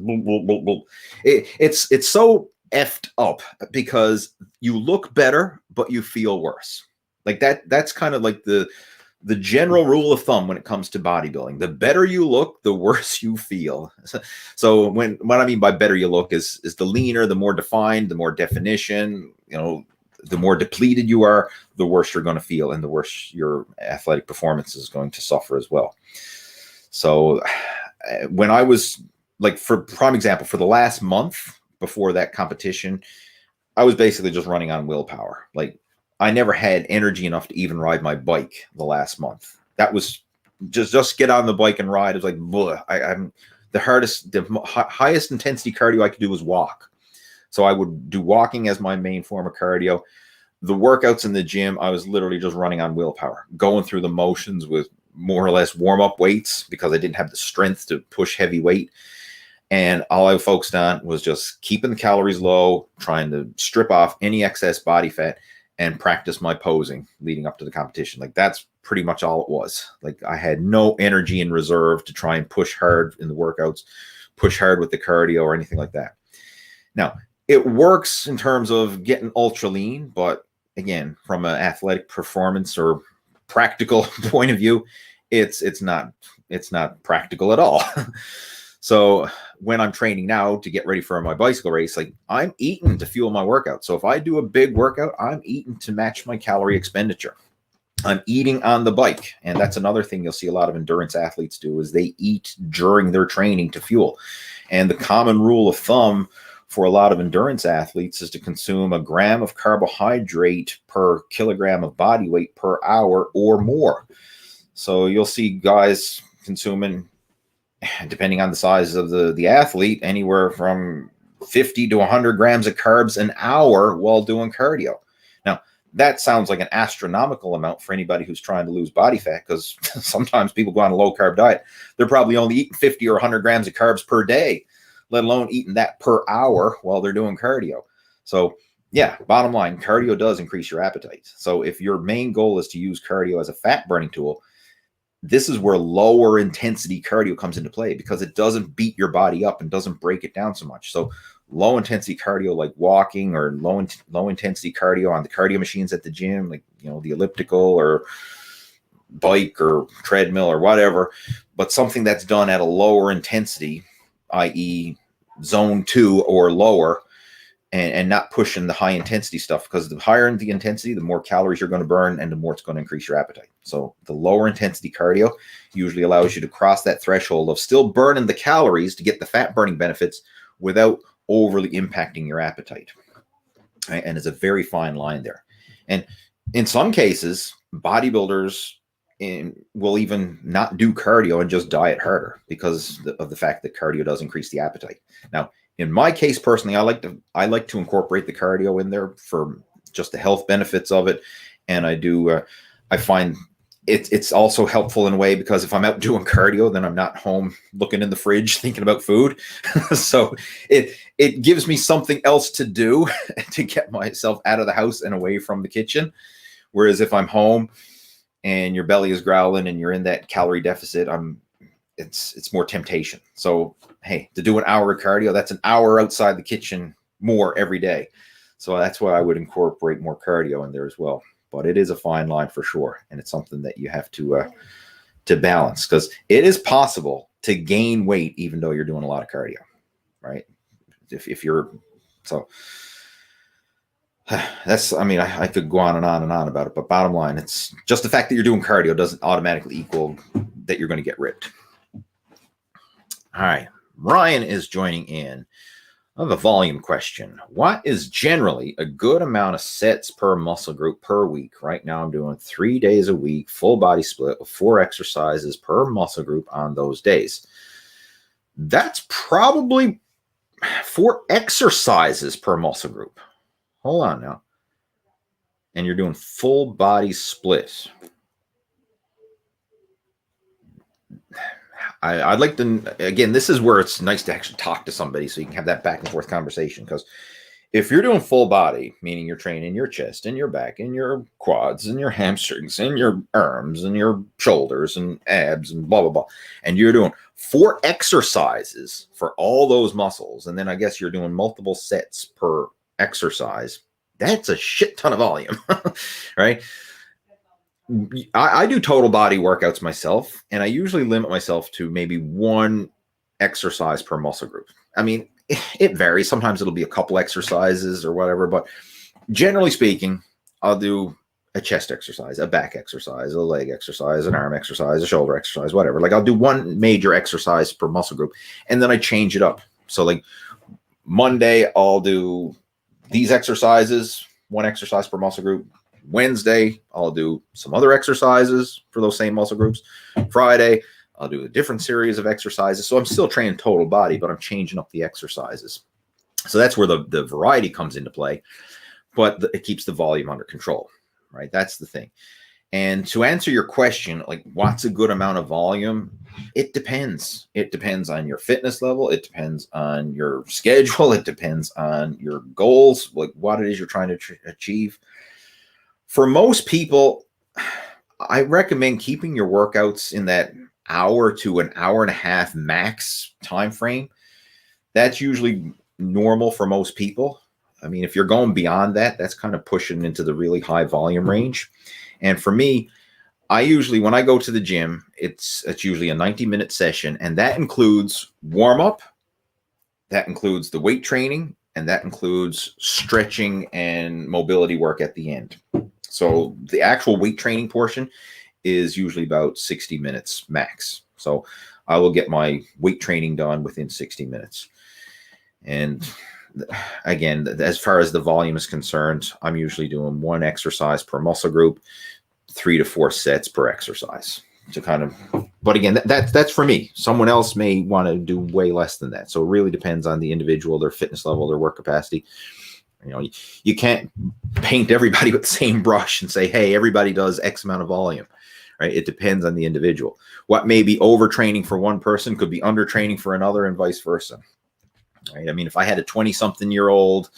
it's so effed up because you look better, but you feel worse. Like that's kind of like the general rule of thumb when it comes to bodybuilding. The better you look, the worse you feel. So what I mean by better you look is the leaner, the more defined, the more definition, the more depleted you are, the worse you're going to feel, and the worse your athletic performance is going to suffer as well. So when I was, like, for prime example, for the last month before that competition, I was basically just running on willpower. Like, I never had energy enough to even ride my bike the last month. That was just get on the bike and ride. It was like, I'm the highest intensity cardio I could do was walk. So I would do walking as my main form of cardio. The workouts in the gym, I was literally just running on willpower, going through the motions with more or less warm-up weights because I didn't have the strength to push heavy weight. And all I focused on was just keeping the calories low, trying to strip off any excess body fat, and practice my posing leading up to the competition. Like, that's pretty much all it was. Like, I had no energy in reserve to try and push hard in the workouts, push hard with the cardio or anything like that. Now, it works in terms of getting ultra lean, but again, from an athletic performance or practical point of view, it's not practical at all. So when I'm training now to get ready for my bicycle race, like, I'm eating to fuel my workout. So if I do a big workout, I'm eating to match my calorie expenditure. I'm eating on the bike. And that's another thing you'll see a lot of endurance athletes do, is they eat during their training to fuel. And the common rule of thumb for a lot of endurance athletes is to consume 1 gram of carbohydrate per kilogram of body weight per hour or more. So you'll see guys consuming, depending on the size of the athlete, anywhere from 50 to 100 grams of carbs an hour while doing cardio. Now, that sounds like an astronomical amount for anybody who's trying to lose body fat, because sometimes people go on a low-carb diet. They're probably only eating 50 or 100 grams of carbs per day, let alone eating that per hour while they're doing cardio. So, yeah, bottom line, cardio does increase your appetite. So if your main goal is to use cardio as a fat-burning tool, this is where lower intensity cardio comes into play, because it doesn't beat your body up and doesn't break it down so much. So low intensity cardio like walking, or low intensity cardio on the cardio machines at the gym, like, the elliptical or bike or treadmill or whatever, but something that's done at a lower intensity, i.e. zone 2 or lower, and not pushing the high intensity stuff, because the higher the intensity, the more calories you're going to burn and the more it's going to increase your appetite. So the lower intensity cardio usually allows you to cross that threshold of still burning the calories to get the fat burning benefits without overly impacting your appetite. Right? And it's a very fine line there. And in some cases, bodybuilders will even not do cardio and just diet harder because of the fact that cardio does increase the appetite. Now, in my case personally, I like to incorporate the cardio in there for just the health benefits of it, and I find it's also helpful in a way because if I'm out doing cardio, then I'm not home looking in the fridge thinking about food. So it gives me something else to do to get myself out of the house and away from the kitchen. Whereas if I'm home and your belly is growling and you're in that calorie deficit, it's more temptation. So hey, to do an hour of cardio, that's an hour outside the kitchen more every day. So that's why I would incorporate more cardio in there as well. But it is a fine line for sure, and it's something that you have to balance, because it is possible to gain weight even though you're doing a lot of cardio, right? If you're so that's, I mean, I could go on and on and on about it, but bottom line, it's just the fact that you're doing cardio doesn't automatically equal that you're going to get ripped. All right, Ryan is joining in. I have a volume question. What is generally a good amount of sets per muscle group per week? Right now I'm doing 3 days a week, full body split with 4 exercises per muscle group on those days. That's probably 4 exercises per muscle group. Hold on now. And you're doing full body split. I'd like to, again, this is where it's nice to actually talk to somebody so you can have that back and forth conversation. Because if you're doing full body, meaning you're training your chest and your back and your quads and your hamstrings and your arms and your shoulders and abs and blah, blah, blah, and you're doing 4 exercises for all those muscles, and then I guess you're doing multiple sets per exercise, that's a shit ton of volume, right? I do total body workouts myself, and I usually limit myself to maybe 1 exercise per muscle group. I mean, it varies. Sometimes it'll be a couple exercises or whatever, but generally speaking, I'll do a chest exercise, a back exercise, a leg exercise, an arm exercise, a shoulder exercise, whatever. Like I'll do 1 major exercise per muscle group, and then I change it up. So like Monday, I'll do these exercises, 1 exercise per muscle group. Wednesday, I'll do some other exercises for those same muscle groups. Friday, I'll do a different series of exercises. So I'm still training total body, but I'm changing up the exercises. So that's where the variety comes into play, but it keeps the volume under control, right? That's the thing. And to answer your question, like what's a good amount of volume? It depends. It depends on your fitness level. It depends on your schedule. It depends on your goals, like what it is you're trying to achieve. For most people, I recommend keeping your workouts in that hour to an hour and a half max time frame. That's usually normal for most people. I mean, if you're going beyond that, that's kind of pushing into the really high volume range. And for me, I usually, when I go to the gym, it's usually a 90-minute session, and that includes warm up, that includes the weight training, and that includes stretching and mobility work at the end. So the actual weight training portion is usually about 60 minutes max. So I will get my weight training done within 60 minutes. And again, as far as the volume is concerned, I'm usually doing 1 exercise per muscle group, 3 to 4 sets per exercise to kind of, but again, that's for me. Someone else may want to do way less than that. So it really depends on the individual, their fitness level, their work capacity. You know, you can't paint everybody with the same brush and say, hey, everybody does X amount of volume, right? It depends on the individual. What may be overtraining for one person could be undertraining for another, and vice versa, right? I mean, if I had a 20-something-year-old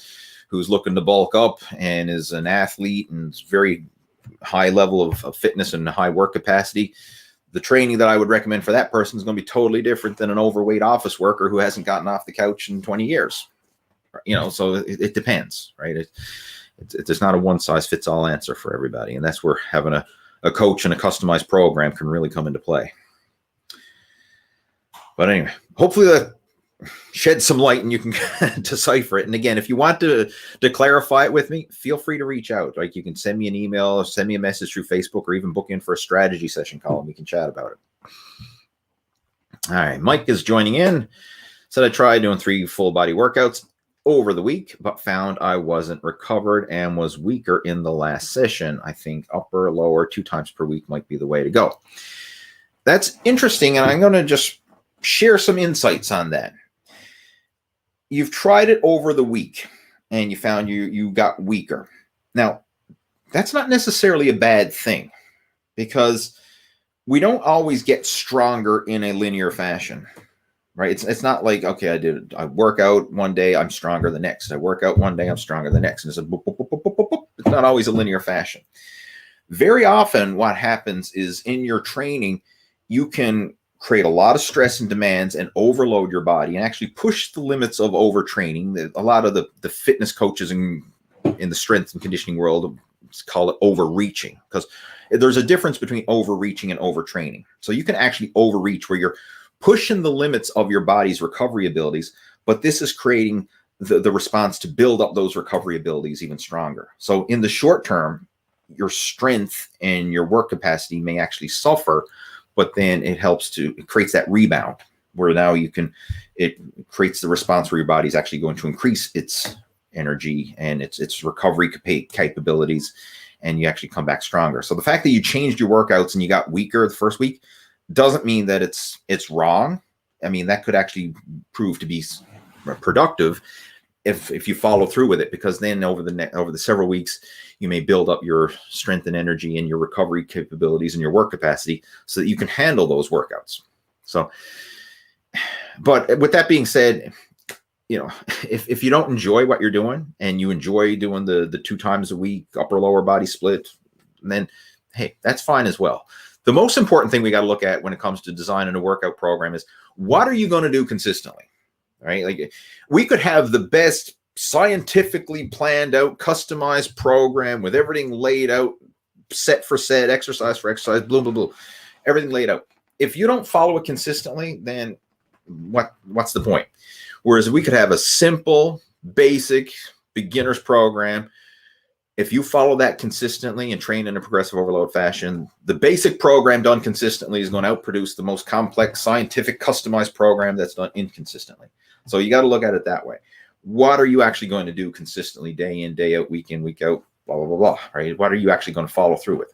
who's looking to bulk up and is an athlete and is very high level of fitness and high work capacity, the training that I would recommend for that person is going to be totally different than an overweight office worker who hasn't gotten off the couch in 20 years. You know, so it depends, right? There's not a one-size-fits-all answer for everybody, and that's where having a coach and a customized program can really come into play. But anyway, hopefully that sheds some light and you can decipher it. And again, if you want to clarify it with me, feel free to reach out. Like you can send me an email or send me a message through Facebook, or even book in for a strategy session call and we can chat about it. All right, Mike is joining in. Said I tried doing 3 full body workouts. over the week, but found I wasn't recovered and was weaker in the last session. I think upper, lower, 2 times per week might be the way to go. That's interesting, and I'm going to just share some insights on that. You've tried it over the week, and you found you got weaker. Now, that's not necessarily a bad thing, because we don't always get stronger in a linear fashion, right? It's not like, okay, I work out one day, I'm stronger the next. I work out one day, I'm stronger the next. And it's a boop, boop, boop, boop, boop, boop. It's not always a linear fashion. Very often what happens is in your training, you can create a lot of stress and demands and overload your body and actually push the limits of overtraining. A lot of the fitness coaches in the strength and conditioning world call it overreaching, because there's a difference between overreaching and overtraining. So you can actually overreach where you're pushing the limits of your body's recovery abilities, but this is creating the response to build up those recovery abilities even stronger. So in the short term, your strength and your work capacity may actually suffer, but then it creates that rebound where now it creates the response where your body's actually going to increase its energy and its recovery capabilities, and you actually come back stronger. So the fact that you changed your workouts and you got weaker the first week doesn't mean that it's wrong. I mean, that could actually prove to be productive if you follow through with it, because then over the several weeks, you may build up your strength and energy and your recovery capabilities and your work capacity so that you can handle those workouts. So, but with that being said, if you don't enjoy what you're doing and you enjoy doing the 2 times a week upper lower body split, then hey, that's fine as well. The most important thing we got to look at when it comes to designing a workout program is, what are you going to do consistently, right? Like, we could have the best scientifically planned out, customized program with everything laid out, set for set, exercise for exercise, blah, blah, blah, everything laid out. If you don't follow it consistently, then what's the point? Whereas we could have a simple, basic beginner's program. If you follow that consistently and train in a progressive overload fashion, the basic program done consistently is going to outproduce the most complex, scientific, customized program that's done inconsistently. So you got to look at it that way. What are you actually going to do consistently, day in, day out, week in, week out, blah, blah, blah, blah, right? What are you actually going to follow through with?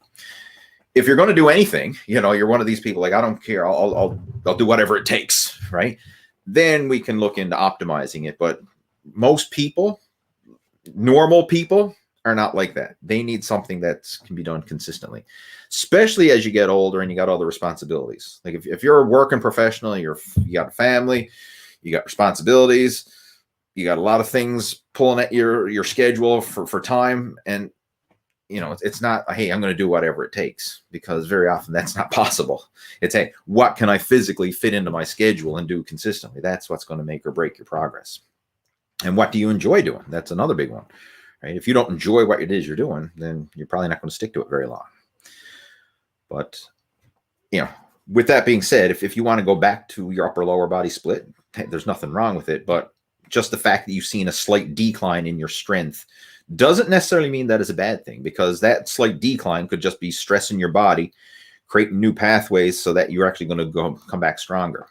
If you're going to do anything, you're one of these people like, I don't care, I'll do whatever it takes, right? Then we can look into optimizing it. But most people, normal people, are not like that. They need something that can be done consistently, especially as you get older and you got other responsibilities. Like if you're a working professional, you got a family, you got responsibilities, you got a lot of things pulling at your schedule for time. And, it's not, hey, I'm going to do whatever it takes, because very often that's not possible. It's, hey, what can I physically fit into my schedule and do consistently? That's what's going to make or break your progress. And what do you enjoy doing? That's another big one. Right? If you don't enjoy what it is you're doing, then you're probably not going to stick to it very long. But, with that being said, if you want to go back to your upper lower body split, there's nothing wrong with it. But just the fact that you've seen a slight decline in your strength doesn't necessarily mean that is a bad thing, because that slight decline could just be stressing your body, creating new pathways so that you're actually going to come back stronger.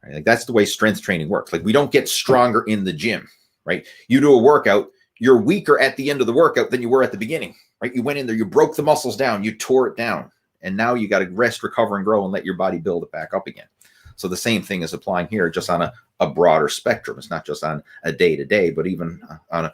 Right? Like, that's the way strength training works. Like, we don't get stronger in the gym, right? You do a workout, you're weaker at the end of the workout than you were at the beginning, right? You went in there, you broke the muscles down, you tore it down, and now you got to rest, recover, and grow and let your body build it back up again. So the same thing is applying here, just on a broader spectrum. It's not just on a day-to-day, but even on a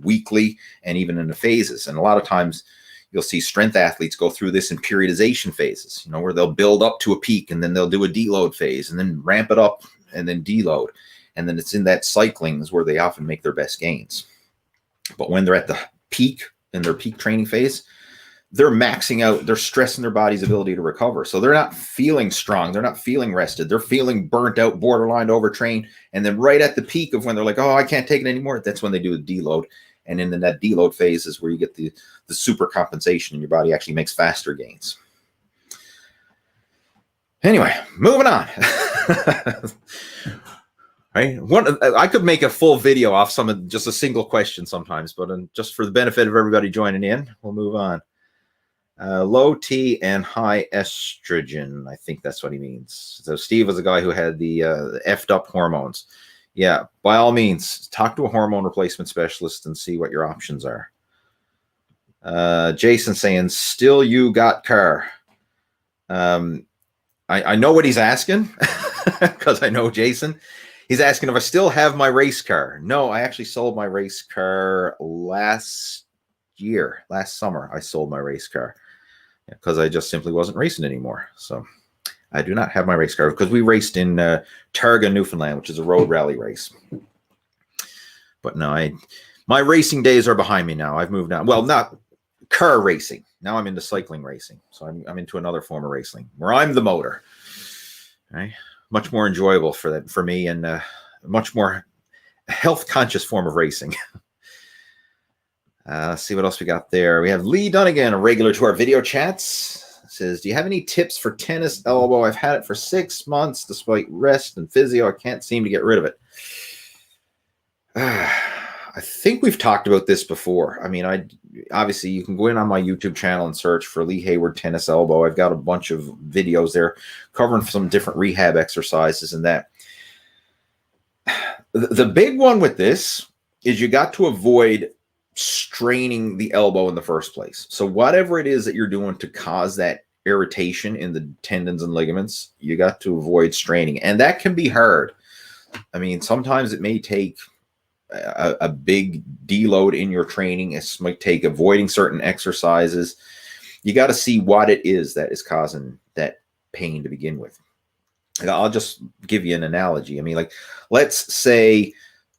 weekly and even in the phases. And a lot of times you'll see strength athletes go through this in periodization phases, where they'll build up to a peak and then they'll do a deload phase and then ramp it up and then deload. And then it's in that cycling is where they often make their best gains. But when they're at the peak, in their peak training phase, they're maxing out, they're stressing their body's ability to recover. So they're not feeling strong. They're not feeling rested. They're feeling burnt out, borderline overtrained. And then right at the peak of when they're like, oh, I can't take it anymore, that's when they do a deload. And then in that deload phase is where you get the super compensation and your body actually makes faster gains. Anyway, moving on. Right? I could make a full video off just a single question sometimes, but just for the benefit of everybody joining in, we'll move on. Low T and high estrogen. I think that's what he means. So Steve was a guy who had the effed up hormones. Yeah, by all means, talk to a hormone replacement specialist and see what your options are. Jason saying, still you got car. I know what he's asking because I know Jason. He's asking if I still have my race car. No, I actually sold my race car last summer. I sold my race car because I just simply wasn't racing anymore. So I do not have my race car because we raced in Targa, Newfoundland, which is a road rally race. But no, my racing days are behind me now. I've moved on. Well, not car racing. Now I'm into cycling racing. So I'm into another form of racing where I'm the motor. Right? Much more enjoyable for me, and much more health conscious form of racing. Let's see what else we got there. We have Lee Dunnigan, a regular to our video chats. Says, do you have any tips for tennis elbow? I've had it for 6 months. Despite rest and physio, I can't seem to get rid of it. I think we've talked about this before. I mean, obviously you can go in on my YouTube channel and search for Lee Hayward tennis elbow. I've got a bunch of videos there covering some different rehab exercises and that. The big one with this is you got to avoid straining the elbow in the first place. So whatever it is that you're doing to cause that irritation in the tendons and ligaments, you got to avoid straining. And that can be hard. I mean, sometimes it may take a big deload in your training. It might take avoiding certain exercises. You got to see what it is that is causing that pain to begin with. I'll just give you an analogy. I mean, like, let's say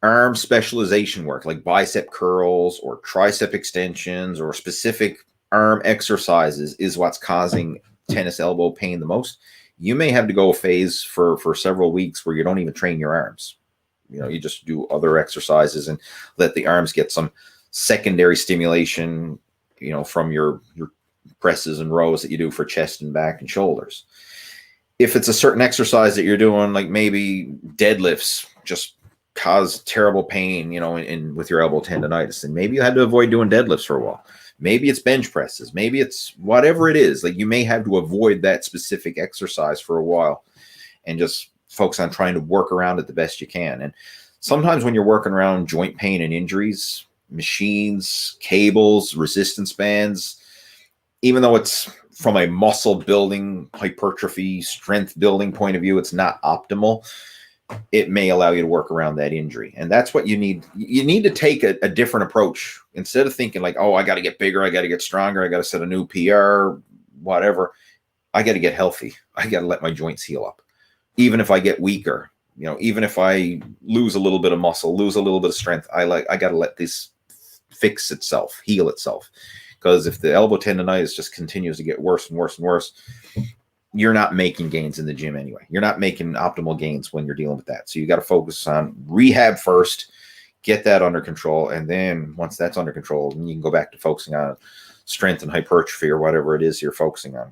arm specialization work, like bicep curls or tricep extensions or specific arm exercises is what's causing tennis elbow pain the most. You may have to go a phase for several weeks where you don't even train your arms. You know, you just do other exercises and let the arms get some secondary stimulation, you know, from your presses and rows that you do for chest and back and shoulders. If it's a certain exercise that you're doing, like maybe deadlifts just cause terrible pain, you know, with your elbow tendonitis, and maybe you had to avoid doing deadlifts for a while. Maybe it's bench presses. Maybe it's whatever it is. Like, you may have to avoid that specific exercise for a while and just focus on trying to work around it the best you can. And sometimes when you're working around joint pain and injuries, machines, cables, resistance bands, even though it's from a muscle building, hypertrophy, strength building point of view, it's not optimal. It may allow you to work around that injury. And that's what you need. You need to take a different approach. Instead of thinking like, oh, I got to get bigger, I got to get stronger, I got to set a new PR, whatever. I got to get healthy. I got to let my joints heal up. Even if I get weaker, you know, even if I lose a little bit of muscle, lose a little bit of strength, I got to let this fix itself, heal itself. Because if the elbow tendonitis just continues to get worse and worse and worse, you're not making gains in the gym anyway. You're not making optimal gains when you're dealing with that. So you got to focus on rehab first, get that under control. And then once that's under control, then you can go back to focusing on strength and hypertrophy or whatever it is you're focusing on.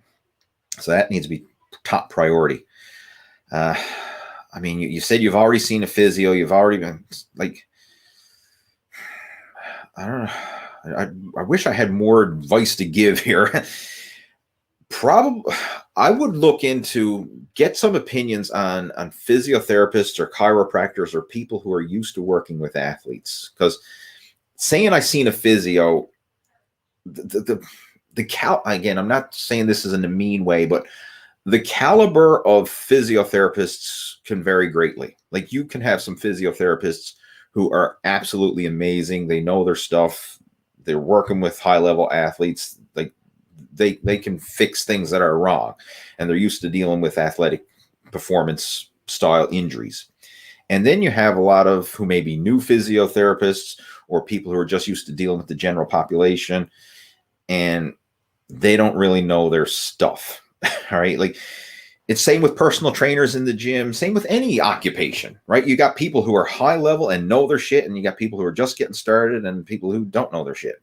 So that needs to be top priority. I mean, you said you've already seen a physio. You've already been like, I don't know. I wish I had more advice to give here. Probably, I would look into, get some opinions on physiotherapists or chiropractors or people who are used to working with athletes. Because saying I've seen a physio, again, I'm not saying this is in a mean way, but the caliber of physiotherapists can vary greatly. Like, you can have some physiotherapists who are absolutely amazing. They know their stuff. They're working with high-level athletes. Like, they can fix things that are wrong, and they're used to dealing with athletic performance style injuries. And then you have a lot of who may be new physiotherapists or people who are just used to dealing with the general population, and they don't really know their stuff. All right. Like, it's same with personal trainers in the gym, same with any occupation, right? You got people who are high level and know their shit, and you got people who are just getting started and people who don't know their shit.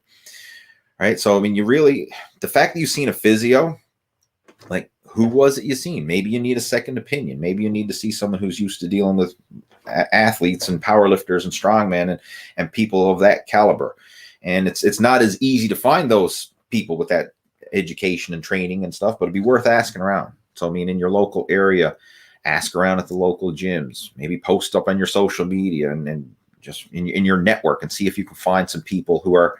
Right. So, I mean, the fact that you've seen a physio, like, who was it you seen? Maybe you need a second opinion. Maybe you need to see someone who's used to dealing with athletes and powerlifters and strongmen and people of that caliber. And it's not as easy to find those people with that education and training and stuff, but it'd be worth asking around. So, I mean, in your local area, Ask around at the local gyms, maybe post up on your social media and just in your network and see if you can find some people who are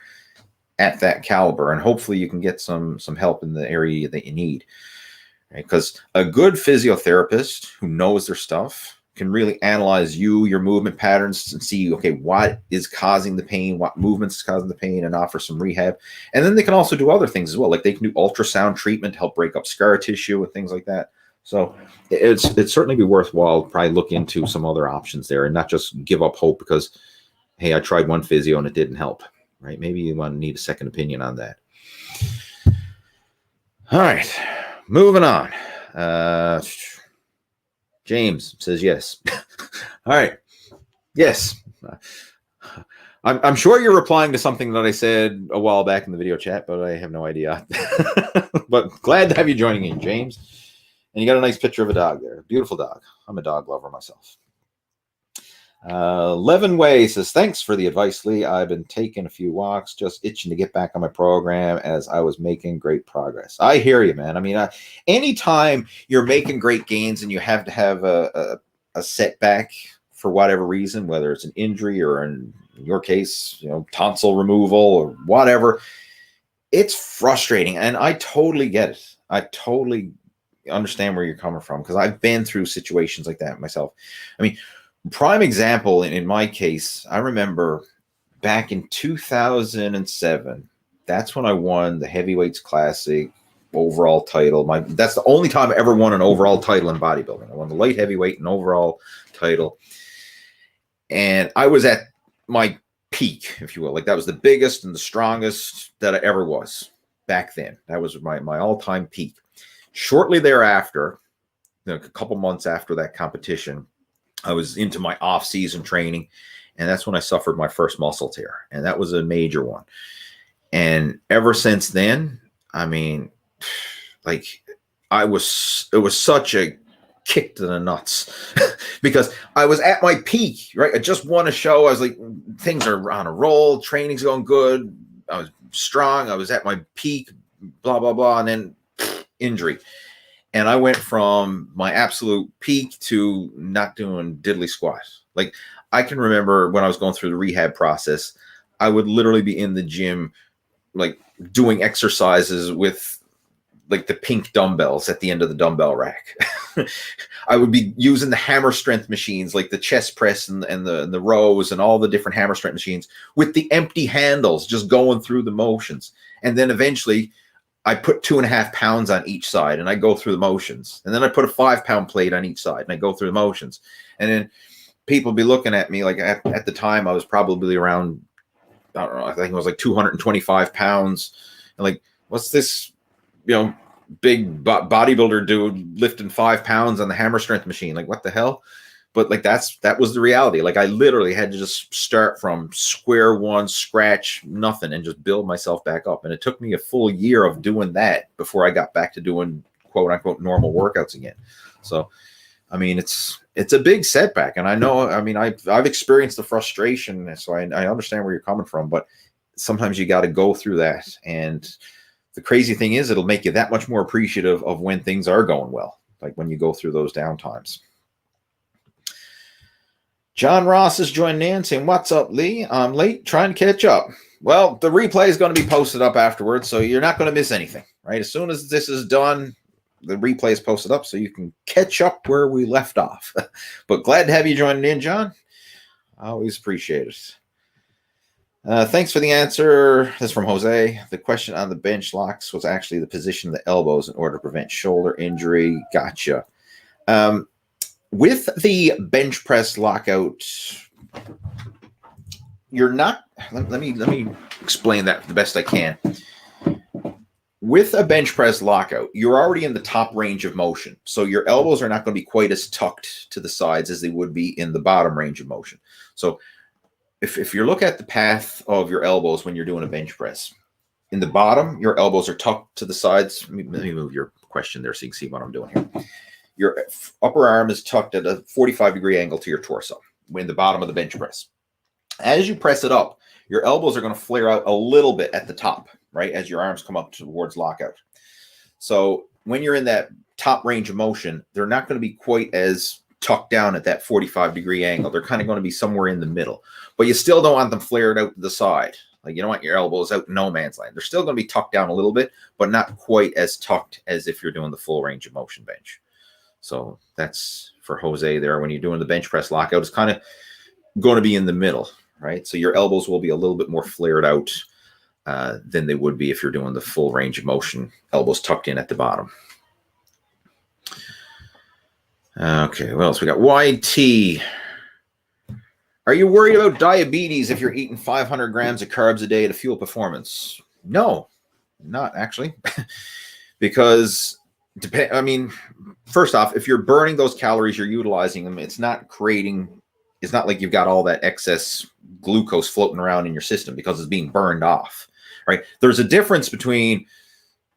at that caliber, and hopefully you can get some help in the area that you need. Right? Because a good physiotherapist who knows their stuff can really analyze your movement patterns and see, okay, what is causing the pain, what movements is causing the pain, and offer some rehab. And then they can also do other things as well. Like they can do ultrasound treatment to help break up scar tissue and things like that. So it'd certainly be worthwhile to probably look into some other options there and not just give up hope because, hey, I tried one physio and it didn't help, right? Maybe you want to need a second opinion on that. All right, moving on. James says yes. All right. Yes. I'm sure you're replying to something that I said a while back in the video chat, but I have no idea. But glad to have you joining in, James. And you got a nice picture of a dog there. Beautiful dog. I'm a dog lover myself. Levin Way says, thanks for the advice, Lee. I've been taking a few walks, just itching to get back on my program as I was making great progress. I hear you, man. I mean, anytime you're making great gains and you have to have a setback for whatever reason, whether it's an injury or in your case, tonsil removal or whatever, it's frustrating. And I totally get it. I totally understand where you're coming from because I've been through situations like that myself. I mean, prime example in my case, I remember back in 2007, that's when I won the Heavyweights Classic overall title. That's the only time I ever won an overall title in bodybuilding. I won the light heavyweight and overall title. And I was at my peak, if you will. Like that was the biggest and the strongest that I ever was back then. That was my all-time peak. Shortly thereafter, a couple months after that competition, I was into my off-season training, and that's when I suffered my first muscle tear, and that was a major one. And ever since then, I mean, like it was such a kick to the nuts because I was at my peak, right? I just won a show. I was like, things are on a roll. Training's going good. I was strong. I was at my peak, blah, blah, blah. And then injury. And I went from my absolute peak to not doing diddly squat. Like I can remember when I was going through the rehab process, I would literally be in the gym, like doing exercises with like the pink dumbbells at the end of the dumbbell rack. I would be using the hammer strength machines, like the chest press and the rows and all the different hammer strength machines with the empty handles, just going through the motions. And then eventually I put 2.5 pounds on each side and I go through the motions. And then I put a 5-pound plate on each side and I go through the motions. And then people be looking at me like at the time I was probably around, I don't know, I think it was like 225 pounds. And like, what's this, big bodybuilder dude lifting 5 pounds on the hammer strength machine? Like, what the hell? But like, that was the reality. Like I literally had to just start from square one, scratch, nothing, and just build myself back up. And it took me a full year of doing that before I got back to doing quote unquote normal workouts again. So, I mean, it's a big setback. And I know, I mean, I've experienced the frustration. So I understand where you're coming from, but sometimes you got to go through that. And the crazy thing is it'll make you that much more appreciative of when things are going well, like when you go through those downtimes. John Ross is joining in saying, what's up, Lee? I'm late, trying to catch up. Well, the replay is going to be posted up afterwards, so you're not going to miss anything, right? As soon as this is done, the replay is posted up so you can catch up where we left off. But glad to have you joining in, John. I always appreciate it. Thanks for the answer. This is from Jose. The question on the bench locks was actually the position of the elbows in order to prevent shoulder injury. Gotcha. With the bench press lockout, you're not, let me explain that the best I can. With a bench press lockout, you're already in the top range of motion. So your elbows are not going to be quite as tucked to the sides as they would be in the bottom range of motion. So if you look at the path of your elbows when you're doing a bench press, in the bottom, your elbows are tucked to the sides. Let me move your question there so you can see what I'm doing here. Your upper arm is tucked at a 45-degree angle to your torso in the bottom of the bench press. As you press it up, your elbows are going to flare out a little bit at the top, right, as your arms come up towards lockout. So when you're in that top range of motion, they're not going to be quite as tucked down at that 45-degree angle. They're kind of going to be somewhere in the middle, but you still don't want them flared out to the side. Like, you don't want your elbows out in no man's land. They're still going to be tucked down a little bit, but not quite as tucked as if you're doing the full range of motion bench. So that's for Jose there. When you're doing the bench press lockout, it's kind of going to be in the middle, right? So your elbows will be a little bit more flared out than they would be if you're doing the full range of motion, elbows tucked in at the bottom. Okay, what else we got? YT. Are you worried about diabetes if you're eating 500 grams of carbs a day to fuel performance? No, not actually. Because, I mean, first off, if you're burning those calories, you're utilizing them. It's not like you've got all that excess glucose floating around in your system because it's being burned off, right? There's a difference between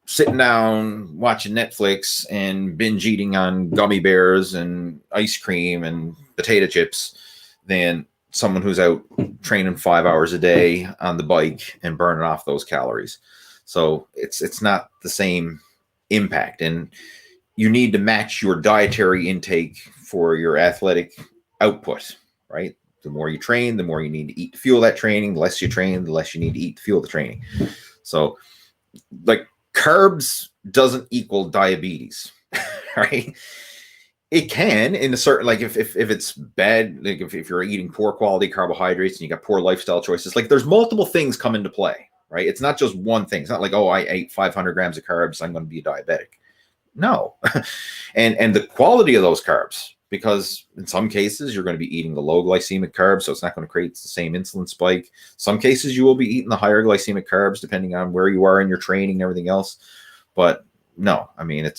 sitting down, watching Netflix and binge eating on gummy bears and ice cream and potato chips than someone who's out training 5 hours a day on the bike and burning off those calories. So it's not the same impact, and you need to match your dietary intake for your athletic output, right? The more you train, the more you need to eat to fuel that training. The less you train, the less you need to eat to fuel the training. So, like, carbs doesn't equal diabetes, right? It can, in a certain, like, if it's bad, like if you're eating poor quality carbohydrates and you got poor lifestyle choices, like, there's multiple things come into play, right? It's not just one thing. It's not like, oh, I ate 500 grams of carbs, I'm going to be a diabetic. No. and the quality of those carbs, because in some cases you're going to be eating the low glycemic carbs, so it's not going to create the same insulin spike. Some cases you will be eating the higher glycemic carbs depending on where you are in your training and everything else. But no, I mean,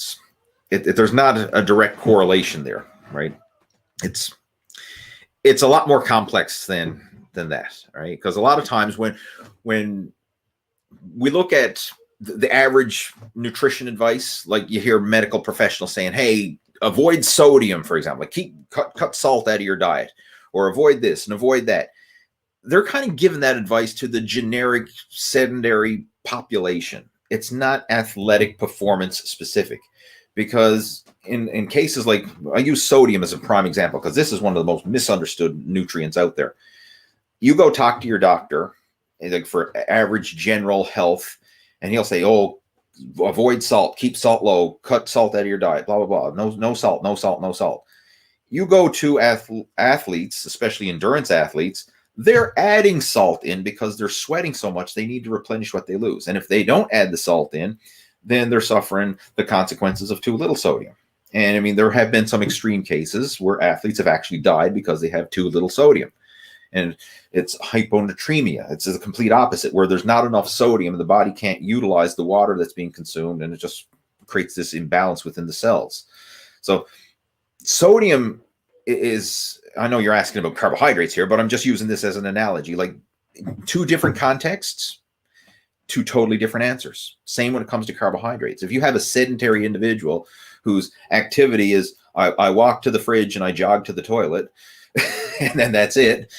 there's not a direct correlation there, right? It's a lot more complex than that, right? Because a lot of times when we look at the average nutrition advice, like you hear medical professionals saying, hey, avoid sodium, for example, like cut salt out of your diet, or avoid this and avoid that. They're kind of giving that advice to the generic sedentary population. It's not athletic performance specific, because in cases like, I use sodium as a prime example because this is one of the most misunderstood nutrients out there. You go talk to your doctor, like for average general health, and he'll say, oh, avoid salt, keep salt low, cut salt out of your diet, blah, blah, blah. No salt, no salt, no salt. You go to athletes, especially endurance athletes, they're adding salt in because they're sweating so much, they need to replenish what they lose. And if they don't add the salt in, then they're suffering the consequences of too little sodium. And I mean, there have been some extreme cases where athletes have actually died because they have too little sodium. And it's hyponatremia. It's the complete opposite, where there's not enough sodium and the body can't utilize the water that's being consumed, and it just creates this imbalance within the cells. So sodium is, I know you're asking about carbohydrates here, but I'm just using this as an analogy. Like, two different contexts, two totally different answers. Same when it comes to carbohydrates. If you have a sedentary individual whose activity is, I walk to the fridge and I jog to the toilet, and then that's it,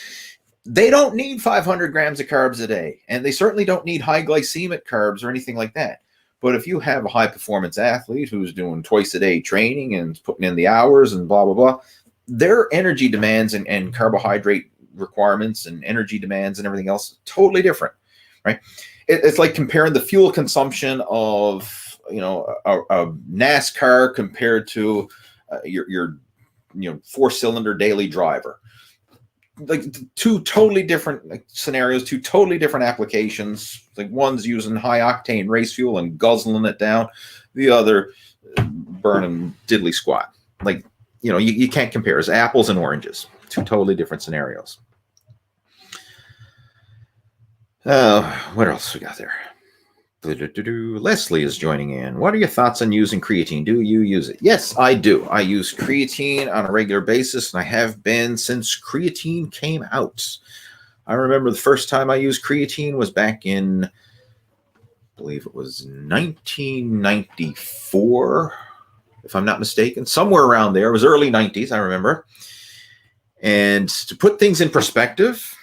they don't need 500 grams of carbs a day. And they certainly don't need high glycemic carbs or anything like that. But if you have a high performance athlete who's doing twice a day training and putting in the hours and blah, blah, blah, their energy demands and carbohydrate requirements and energy demands and everything else, totally different, right? It's like comparing the fuel consumption of, a NASCAR compared to your 4-cylinder daily driver. Like, two totally different scenarios, two totally different applications. Like, one's using high octane race fuel and guzzling it down, the other burning diddly squat. Like, you can't compare. It's apples and oranges, two totally different scenarios. What else we got there? Leslie is joining in. What are your thoughts on using creatine? Do you use it? Yes, I do. I use creatine on a regular basis, and I have been since creatine came out. I remember the first time I used creatine was back in, I believe it was 1994, if I'm not mistaken. Somewhere around there. It was early 90s, I remember. And to put things in perspective,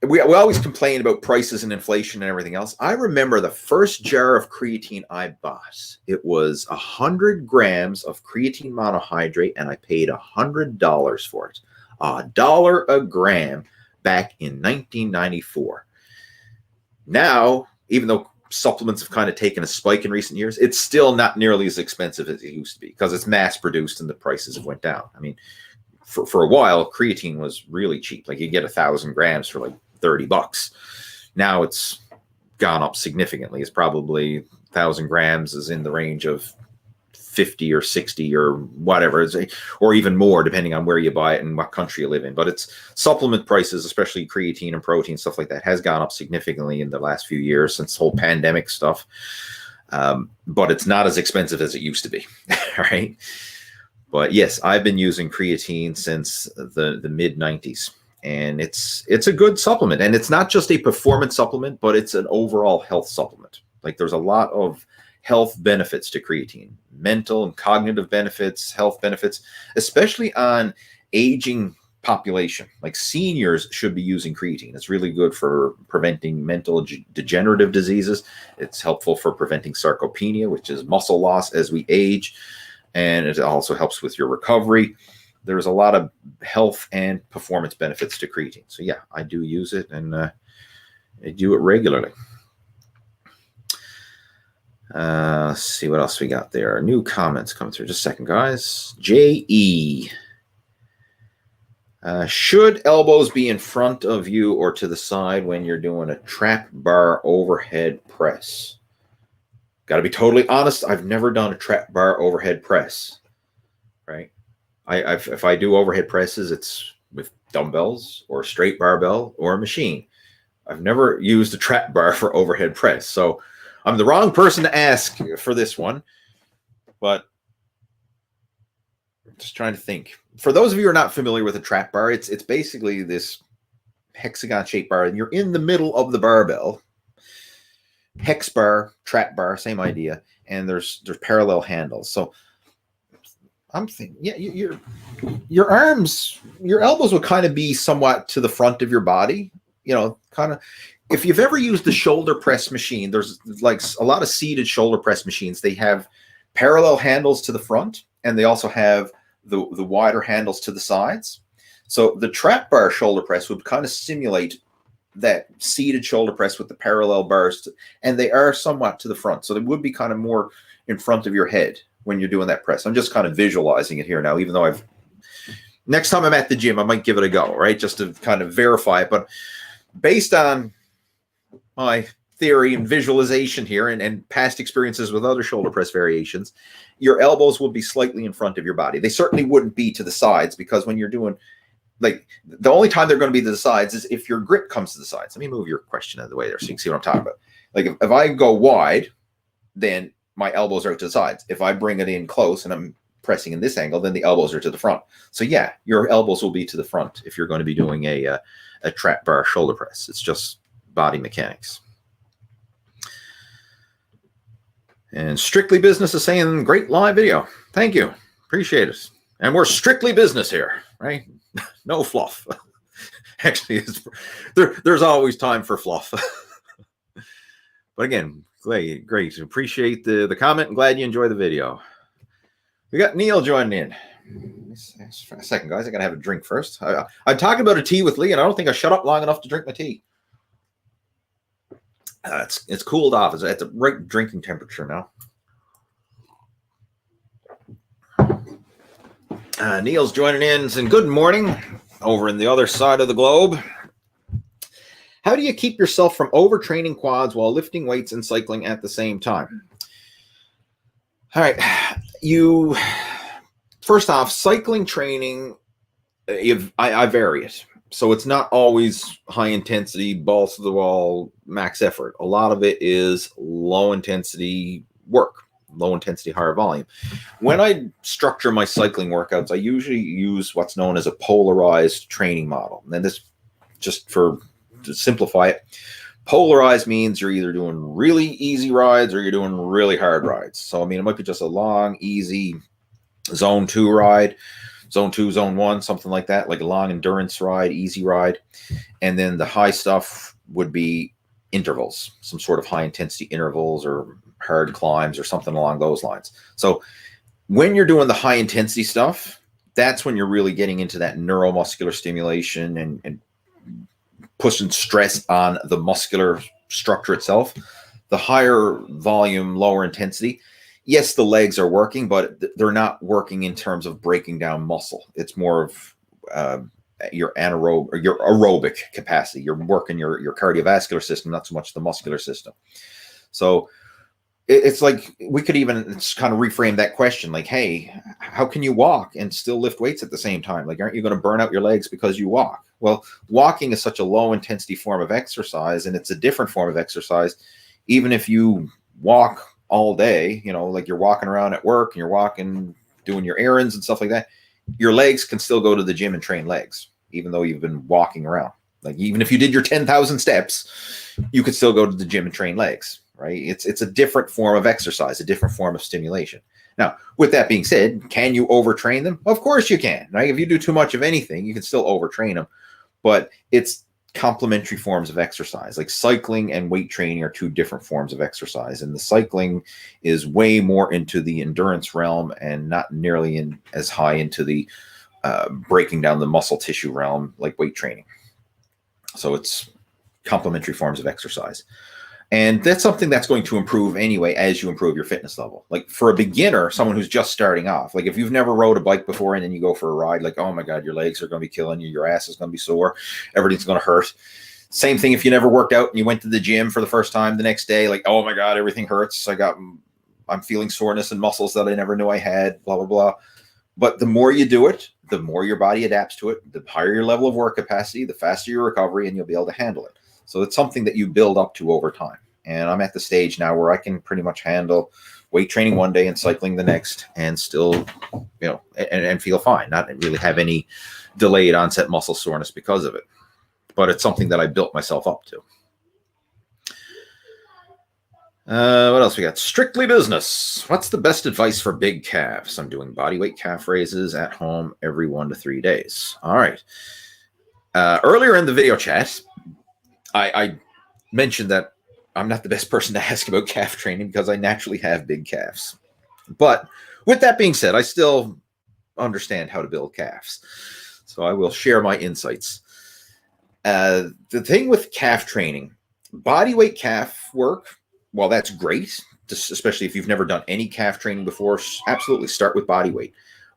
we always complain about prices and inflation and everything else. I remember the first jar of creatine I bought. It was 100 grams of creatine monohydrate, and I paid $100 for it. $1 a gram back in 1994. Now, even though supplements have kind of taken a spike in recent years, it's still not nearly as expensive as it used to be because it's mass produced and the prices have went down. I mean, for a while, creatine was really cheap. Like you get 1,000 grams for like $30. Now it's gone up significantly. It's probably 1,000 grams is in the range of 50 or 60 or whatever, or even more, depending on where you buy it and what country you live in. But it's supplement prices, especially creatine and protein, stuff like that, has gone up significantly in the last few years since the whole pandemic stuff. But it's not as expensive as it used to be, right? But yes, I've been using creatine since the mid 90s, and it's a good supplement. And it's not just a performance supplement, but it's an overall health supplement. Like there's a lot of health benefits to creatine, mental and cognitive benefits, health benefits, especially on aging population. Like seniors should be using creatine. It's really good for preventing mental degenerative diseases. It's helpful for preventing sarcopenia, which is muscle loss as we age. And it also helps with your recovery. There's a lot of health and performance benefits to creatine. So yeah, I do use it, and I do it regularly. Let's see what else we got there. New comments coming through. Just a second, guys. J.E. Should elbows be in front of you or to the side when you're doing a trap bar overhead press? Got to be totally honest, I've never done a trap bar overhead press, right? If I do overhead presses, it's with dumbbells or a straight barbell or a machine. I've never used a trap bar for overhead press. So I'm the wrong person to ask for this one, but I'm just trying to think. For those of you who are not familiar with a trap bar, it's basically this hexagon-shaped bar, and you're in the middle of the barbell. Hex bar, trap bar, same idea, and there's parallel handles. So I'm thinking, yeah, your arms, your elbows would kind of be somewhat to the front of your body, you know, kind of. If you've ever used the shoulder press machine, there's like a lot of seated shoulder press machines. They have parallel handles to the front, and they also have the wider handles to the sides. So the trap bar shoulder press would kind of simulate that seated shoulder press with the parallel bars, and they are somewhat to the front. So they would be kind of more in front of your head when you're doing that press. I'm just kind of visualizing it here now, even though next time I'm at the gym, I might give it a go, right? Just to kind of verify it. But based on my theory and visualization here and past experiences with other shoulder press variations, your elbows will be slightly in front of your body. They certainly wouldn't be to the sides, because when you're doing, like, the only time they're going to be to the sides is if your grip comes to the sides. Let me move your question out of the way there so you can see what I'm talking about. Like if I go wide, then my elbows are to the sides. If I bring it in close and I'm pressing in this angle, then the elbows are to the front. So yeah, your elbows will be to the front if you're going to be doing a trap bar shoulder press. It's just body mechanics. And Strictly Business is saying, great live video. Thank you. Appreciate it. And we're strictly business here, right? No fluff. Actually, there's always time for fluff. But again, great. Appreciate the comment. I'm glad you enjoy the video. We got Neil joining in. For a second, guys. I got to have a drink first. I'm talking about a tea with Lee, and I don't think I shut up long enough to drink my tea. It's cooled off. It's at the right drinking temperature now. Neil's joining in, saying good morning over in the other side of the globe. How do you keep yourself from overtraining quads while lifting weights and cycling at the same time? All right. First off, cycling training, I vary it. So it's not always high intensity, balls to the wall, max effort. A lot of it is low intensity work, low intensity, higher volume. When I structure my cycling workouts, I usually use what's known as a polarized training model. And this, just to simplify it, polarized means you're either doing really easy rides or you're doing really hard rides. So, I mean, it might be just a long, easy zone 2 ride. zone 2, zone 1, something like that, like a long endurance ride, easy ride. And then the high stuff would be intervals, some sort of high intensity intervals or hard climbs or something along those lines. So when you're doing the high intensity stuff, that's when you're really getting into that neuromuscular stimulation and pushing stress on the muscular structure itself. The higher volume, lower intensity, yes, the legs are working, but they're not working in terms of breaking down muscle. It's more of your anaerobic or your aerobic capacity. You're working your cardiovascular system, not so much the muscular system. So it's like we could even kind of reframe that question like, hey, how can you walk and still lift weights at the same time? Like, aren't you going to burn out your legs because you walk? Well, walking is such a low intensity form of exercise, and it's a different form of exercise. Even if you walk all day, you know, like you're walking around at work and you're walking, doing your errands and stuff like that, your legs can still go to the gym and train legs, even though you've been walking around. Like, even if you did your 10,000 steps, you could still go to the gym and train legs, right? It's a different form of exercise, a different form of stimulation. Now, with that being said, can you overtrain them? Of course you can, right? If you do too much of anything, you can still overtrain them, but it's complementary forms of exercise. Like cycling and weight training are two different forms of exercise, and the cycling is way more into the endurance realm and not nearly as high into the breaking down the muscle tissue realm like weight training. So it's complementary forms of exercise, and that's something that's going to improve anyway as you improve your fitness level. Like for a beginner, someone who's just starting off, like if you've never rode a bike before and then you go for a ride, like, oh my God, your legs are going to be killing you. Your ass is going to be sore. Everything's going to hurt. Same thing if you never worked out and you went to the gym for the first time the next day, like, oh my God, everything hurts. I'm feeling soreness in muscles that I never knew I had, blah, blah, blah. But the more you do it, the more your body adapts to it, the higher your level of work capacity, the faster your recovery, and you'll be able to handle it. So it's something that you build up to over time. And I'm at the stage now where I can pretty much handle weight training one day and cycling the next and still, you know, and feel fine, not really have any delayed onset muscle soreness because of it. But it's something that I built myself up to. What else we got? Strictly business. What's the best advice for big calves? I'm doing body weight calf raises at home every 1 to 3 days. All right. Earlier in the video chat, I mentioned that I'm not the best person to ask about calf training because I naturally have big calves. But with that being said, I still understand how to build calves. So I will share my insights. The thing with calf training, body weight calf work, well, that's great, especially if you've never done any calf training before. Absolutely start with body weight.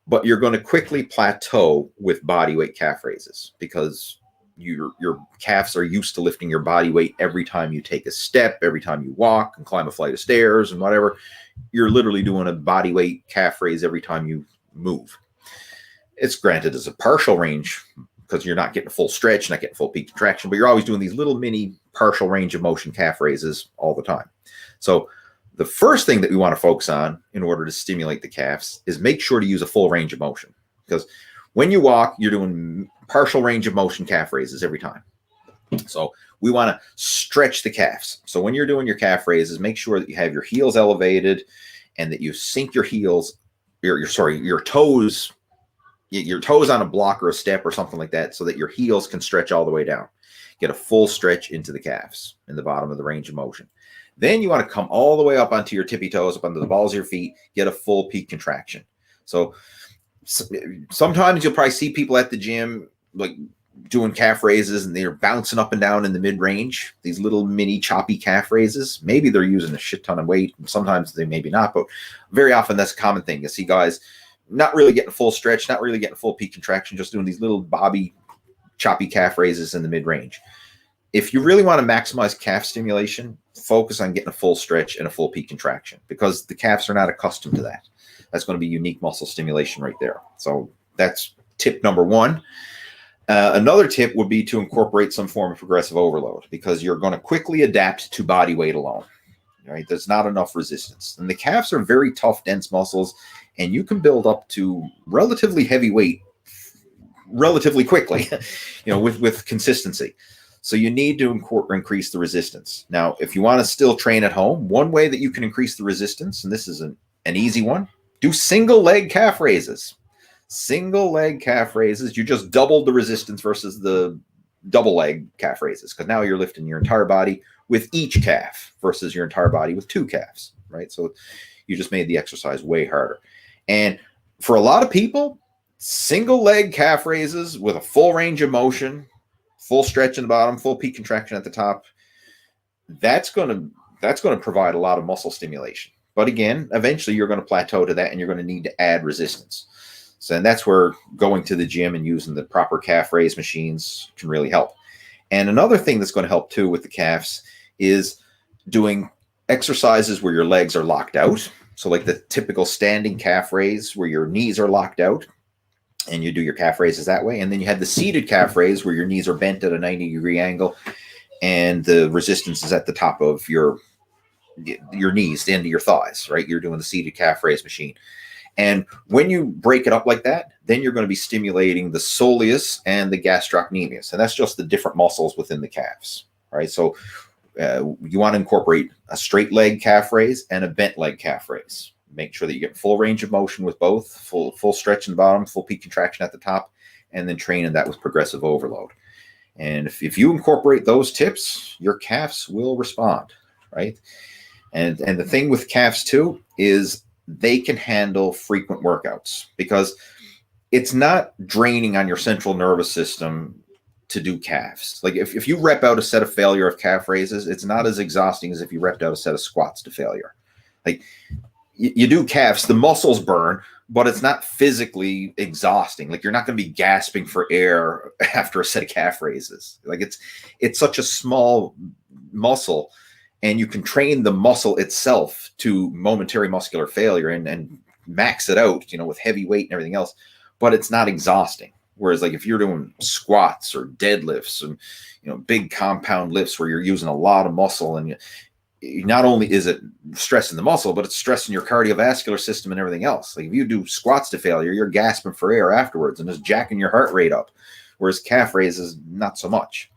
But you're going to quickly plateau with body weight calf raises because your calves are used to lifting your body weight every time you take a step, every time you walk and climb a flight of stairs and whatever. You're literally doing a body weight calf raise every time you move. It's granted as a partial range because you're not getting a full stretch, not getting full peak contraction, but you're always doing these little mini partial range of motion calf raises all the time. So the first thing that we want to focus on in order to stimulate the calves is make sure to use a full range of motion, because when you walk, you're doing partial range of motion calf raises every time. So we want to stretch the calves. So when you're doing your calf raises, make sure that you have your heels elevated and that you sink your heels, your toes on a block or a step or something like that, so that your heels can stretch all the way down. Get a full stretch into the calves in the bottom of the range of motion. Then you want to come all the way up onto your tippy toes, up onto the balls of your feet, get a full peak contraction. So sometimes you'll probably see people at the gym like doing calf raises and they're bouncing up and down in the mid-range, these little mini choppy calf raises. Maybe they're using a shit ton of weight. Sometimes they maybe not, but very often that's a common thing. You see guys not really getting a full stretch, not really getting a full peak contraction, just doing these little bobby, choppy calf raises in the mid-range. If you really want to maximize calf stimulation, focus on getting a full stretch and a full peak contraction, because the calves are not accustomed to that. That's going to be unique muscle stimulation right there. So that's tip number one. Another tip would be to incorporate some form of progressive overload, because you're going to quickly adapt to body weight alone. Right? There's not enough resistance. And the calves are very tough, dense muscles, and you can build up to relatively heavy weight relatively quickly, with consistency. So you need to increase the resistance. Now, if you want to still train at home, one way that you can increase the resistance, and this is an easy one, do single leg calf raises. Single leg calf raises, you just doubled the resistance versus the double leg calf raises, because now you're lifting your entire body with each calf versus your entire body with 2 calves, right? So you just made the exercise way harder. And for a lot of people, single leg calf raises with a full range of motion, full stretch in the bottom, full peak contraction at the top, that's going to provide a lot of muscle stimulation. But again, eventually you're going to plateau to that, and you're going to need to add resistance. So, and that's where going to the gym and using the proper calf raise machines can really help. And another thing that's going to help too with the calves is doing exercises where your legs are locked out. So like the typical standing calf raise where your knees are locked out, and you do your calf raises that way. And then you have the seated calf raise where your knees are bent at a 90-degree angle, and the resistance is at the top of your knees, the end of your thighs, right? You're doing the seated calf raise machine. And when you break it up like that, then you're going to be stimulating the soleus and the gastrocnemius. And that's just the different muscles within the calves, right? So you want to incorporate a straight leg calf raise and a bent leg calf raise. Make sure that you get full range of motion with both, full stretch in the bottom, full peak contraction at the top, and then training that with progressive overload. And if you incorporate those tips, your calves will respond, right? And the thing with calves too is they can handle frequent workouts, because it's not draining on your central nervous system to do calves. Like if you rep out a set of failure of calf raises, it's not as exhausting as if you repped out a set of squats to failure. Like you do calves, the muscles burn, but it's not physically exhausting. Like you're not going to be gasping for air after a set of calf raises. Like it's such a small muscle, and you can train the muscle itself to momentary muscular failure and max it out, with heavy weight and everything else, but it's not exhausting. Whereas like if you're doing squats or deadlifts and, big compound lifts where you're using a lot of muscle, and not only is it stressing the muscle, but it's stressing your cardiovascular system and everything else. Like if you do squats to failure, you're gasping for air afterwards and just jacking your heart rate up, whereas calf raises, not so much.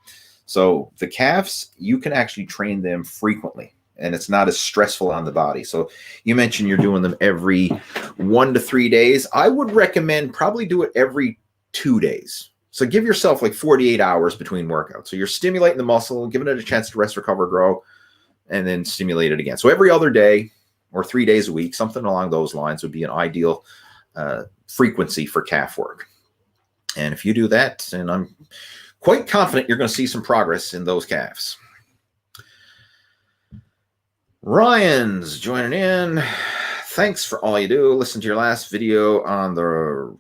So the calves, you can actually train them frequently, and it's not as stressful on the body. So you mentioned you're doing them every 1 to 3 days. I would recommend probably do it every 2 days. So give yourself like 48 hours between workouts. So you're stimulating the muscle, giving it a chance to rest, recover, grow, and then stimulate it again. So every other day or 3 days a week, something along those lines would be an ideal frequency for calf work. And if you do that, and I'm quite confident you're going to see some progress in those calves. Ryan's joining in. Thanks for all you do. Listen to your last video on the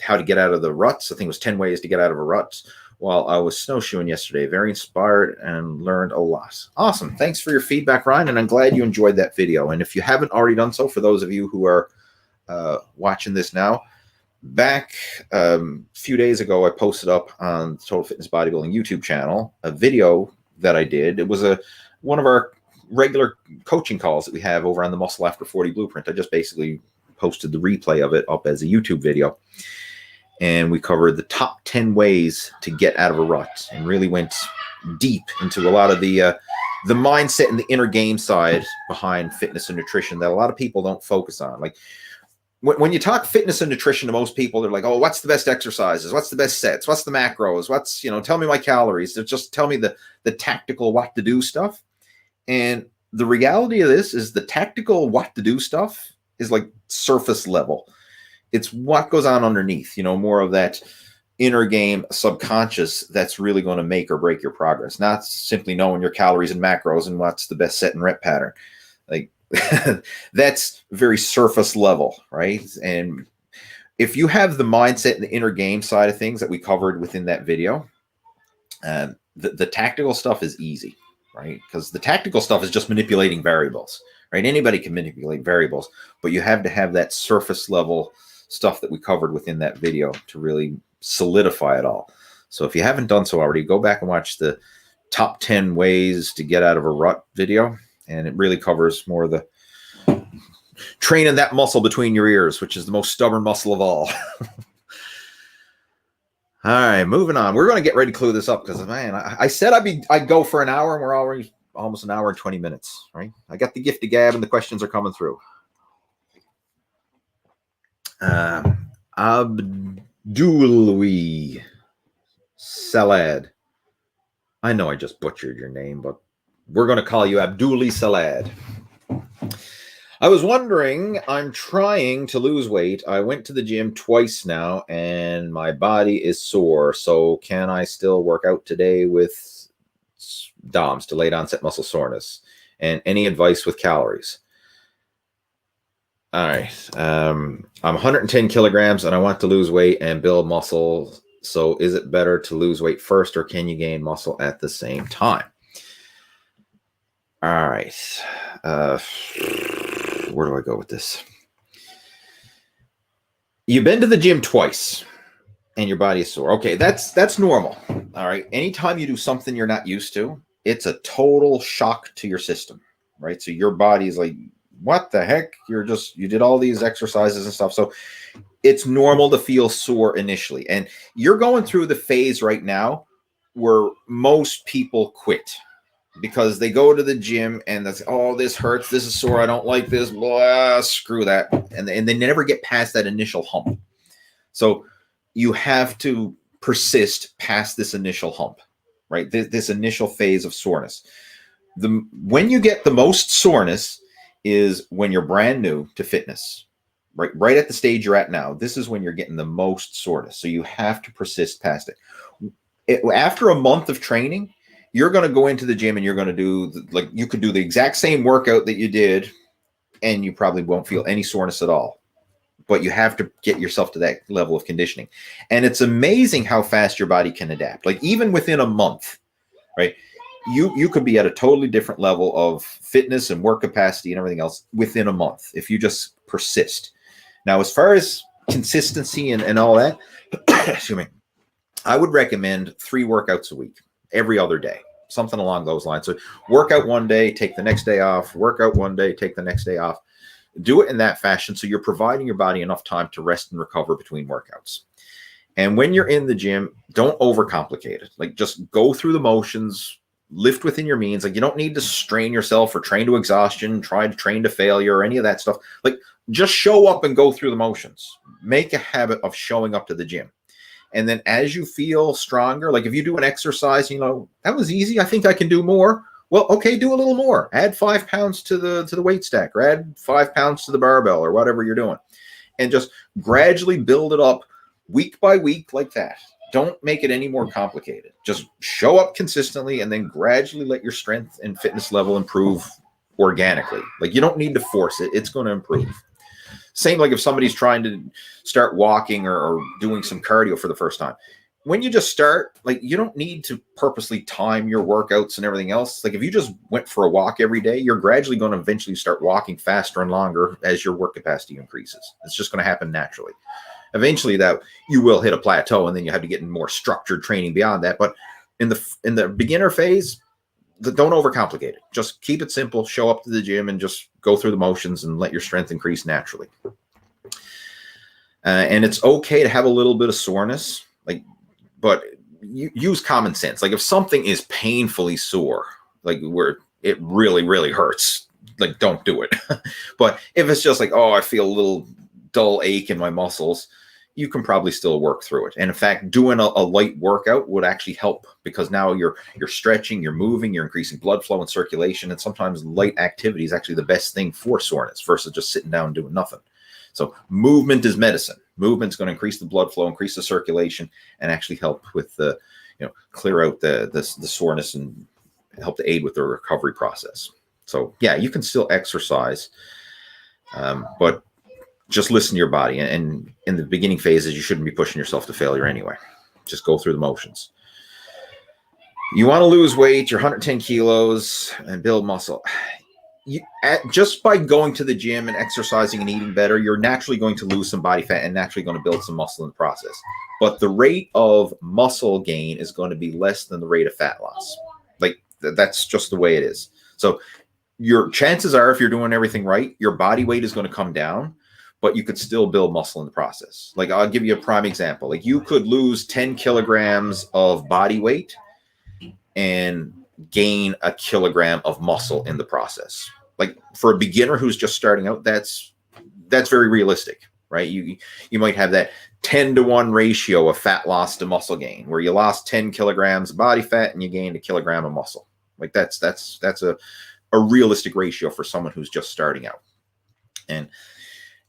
how to get out of the ruts. I think it was 10 ways to get out of a rut while I was snowshoeing yesterday. Very inspired and learned a lot. Awesome. Thanks for your feedback, Ryan, and I'm glad you enjoyed that video. And if you haven't already done so, for those of you who are watching this now, back a few days ago, I posted up on the Total Fitness Bodybuilding YouTube channel a video that I did. It was one of our regular coaching calls that we have over on the Muscle After 40 Blueprint. I just basically posted the replay of it up as a YouTube video. And we covered the top 10 ways to get out of a rut, and really went deep into a lot of the mindset and the inner game side behind fitness and nutrition that a lot of people don't focus on. Like when you talk fitness and nutrition to most people, they're like, oh, what's the best exercises? What's the best sets? What's the macros? What's, tell me my calories. They're just tell me the tactical what to do stuff. And the reality of this is the tactical what to do stuff is like surface level. It's what goes on underneath, more of that inner game subconscious that's really going to make or break your progress. Not simply knowing your calories and macros and what's the best set and rep pattern. Like that's very surface level, right? And if you have the mindset and the inner game side of things that we covered within that video, the tactical stuff is easy, right? Because the tactical stuff is just manipulating variables, right? Anybody can manipulate variables, but you have to have that surface level stuff that we covered within that video to really solidify it all. So if you haven't done so already, go back and watch the top 10 ways to get out of a rut video. And it really covers more of the training that muscle between your ears, which is the most stubborn muscle of all. All right, moving on. We're going to get ready to clue this up because, man, I said I'd go for an hour, and we're already almost an hour and 20 minutes, right? I got the gift of gab, and the questions are coming through. Abdulwi Salad. I know I just butchered your name, but we're going to call you Abduli Salad. I was wondering, I'm trying to lose weight. I went to the gym twice now, and my body is sore. So can I still work out today with DOMS, delayed onset muscle soreness? And any advice with calories? All right. I'm 110 kilograms, and I want to lose weight and build muscle. So is it better to lose weight first, or can you gain muscle at the same time? All right. Where do I go with this? You've been to the gym twice and your body is sore. Okay, that's normal. All right. Anytime you do something you're not used to, it's a total shock to your system, right? So your body is like, what the heck? You did all these exercises and stuff. So it's normal to feel sore initially. And you're going through the phase right now where most people quit because they go to the gym and that's, oh, this hurts. This is sore. I don't like this. Blah, screw that. And they never get past that initial hump. So you have to persist past this initial hump, right? This initial phase of soreness. When you get the most soreness is when you're brand new to fitness. Right at the stage you're at now, this is when you're getting the most soreness. So you have to persist past it. After a month of training, you're going to go into the gym and you're going to do, like, you could do the exact same workout that you did and you probably won't feel any soreness at all. But you have to get yourself to that level of conditioning. And it's amazing how fast your body can adapt. Like even within a month, right? You could be at a totally different level of fitness and work capacity and everything else within a month if you just persist. Now, as far as consistency and all that, excuse me, I would recommend 3 workouts a week, every other day, something along those lines. So work out one day, take the next day off, work out one day, take the next day off. Do it in that fashion so you're providing your body enough time to rest and recover between workouts. And when you're in the gym, don't overcomplicate it. Like just go through the motions, lift within your means. Like you don't need to strain yourself or train to exhaustion, try to train to failure or any of that stuff. Like just show up and go through the motions. Make a habit of showing up to the gym. And then as you feel stronger, like if you do an exercise, you know, that was easy. I think I can do more. Well, okay, do a little more. Add 5 pounds to the weight stack, or add 5 pounds to the barbell, or whatever you're doing. And just gradually build it up week by week like that. Don't make it any more complicated. Just show up consistently and then gradually let your strength and fitness level improve organically. Like you don't need to force it. It's going to improve. Same like if somebody's trying to start walking or doing some cardio for the first time. When you just start, like you don't need to purposely time your workouts and everything else. Like if you just went for a walk every day, you're gradually going to eventually start walking faster and longer as your work capacity increases. It's just going to happen naturally. Eventually that you will hit a plateau and then you have to get in more structured training beyond that. But in the beginner phase, don't overcomplicate it. Just keep it simple, show up to the gym and just go through the motions and let your strength increase naturally. And it's okay to have a little bit of soreness, but you use common sense. Like if something is painfully sore, like where it really, really hurts, like don't do it. But if it's just like, oh, I feel a little dull ache in my muscles, you can probably still work through it. And in fact, doing a light workout would actually help because now you're stretching, you're moving, you're increasing blood flow and circulation. And sometimes light activity is actually the best thing for soreness versus just sitting down and doing nothing. So movement is medicine. Movement's going to increase the blood flow, increase the circulation, and actually help with the, clear out the soreness and help to aid with the recovery process. So yeah, you can still exercise, but just listen to your body. And in the beginning phases, you shouldn't be pushing yourself to failure anyway. Just go through the motions. You want to lose weight, you're 110 kilos, and build muscle. Just by going to the gym and exercising and eating better, you're naturally going to lose some body fat and naturally going to build some muscle in the process. But the rate of muscle gain is going to be less than the rate of fat loss. Like that's just the way it is. So your chances are, if you're doing everything right, your body weight is going to come down, but you could still build muscle in the process. Like I'll give you a prime example. Like you could lose 10 kilograms of body weight and gain a kilogram of muscle in the process. Like for a beginner who's just starting out, that's very realistic, right? You might have that 10-to-1 ratio of fat loss to muscle gain, where you lost 10 kilograms of body fat and you gained a kilogram of muscle. Like that's a realistic ratio for someone who's just starting out.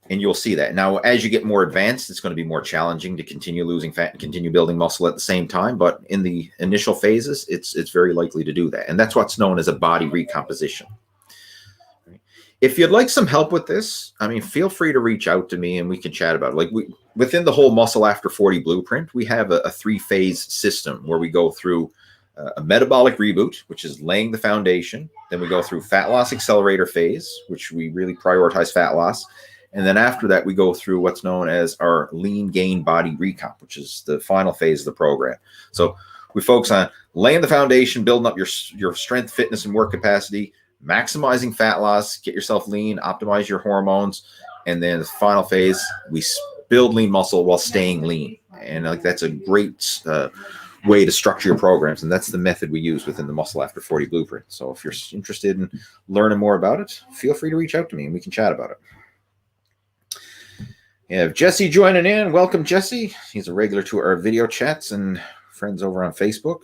And you'll see that. Now, as you get more advanced, it's going to be more challenging to continue losing fat and continue building muscle at the same time. But in the initial phases, it's very likely to do that. And that's what's known as a body recomposition. If you'd like some help with this, I mean, feel free to reach out to me and we can chat about it. Like within the whole Muscle After 40 blueprint, we have a 3-phase system where we go through a metabolic reboot, which is laying the foundation. Then we go through fat loss accelerator phase, which we really prioritize fat loss. And then after that, we go through what's known as our lean gain body recomp, which is the final phase of the program. So we focus on laying the foundation, building up your strength, fitness, and work capacity, maximizing fat loss, get yourself lean, optimize your hormones. And then the final phase, we build lean muscle while staying lean. And like that's a great way to structure your programs. And that's the method we use within the Muscle After 40 blueprint. So if you're interested in learning more about it, feel free to reach out to me and we can chat about it. We have Jesse joining in. Welcome, Jesse. He's a regular to our video chats and friends over on Facebook.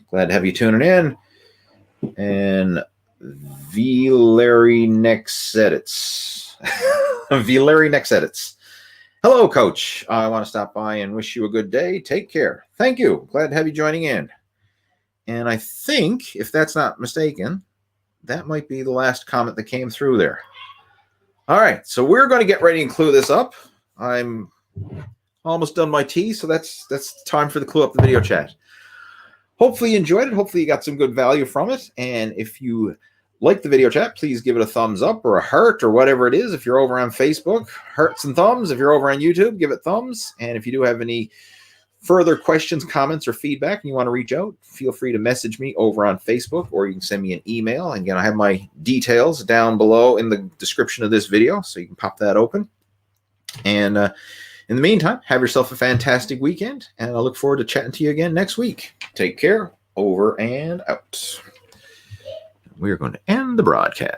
Glad to have you tuning in. And Larry Next Edits. Larry Next Edits. Hello, Coach. I want to stop by and wish you a good day. Take care. Thank you. Glad to have you joining in. And I think, if that's not mistaken, that might be the last comment that came through there. All right, so we're going to get ready and clue this up. I'm almost done my tea, so that's time for the clue up the video chat. Hopefully you enjoyed it. Hopefully you got some good value from it. And if you like the video chat, please give it a thumbs up or a heart or whatever it is. If you're over on Facebook, hearts and thumbs. If you're over on YouTube, give it thumbs. And if you do have any further questions, comments, or feedback, and you want to reach out, feel free to message me over on Facebook, or you can send me an email. Again, I have my details down below in the description of this video, so you can pop that open. And in the meantime, have yourself a fantastic weekend, and I look forward to chatting to you again next week. Take care. Over and out. We're going to end the broadcast.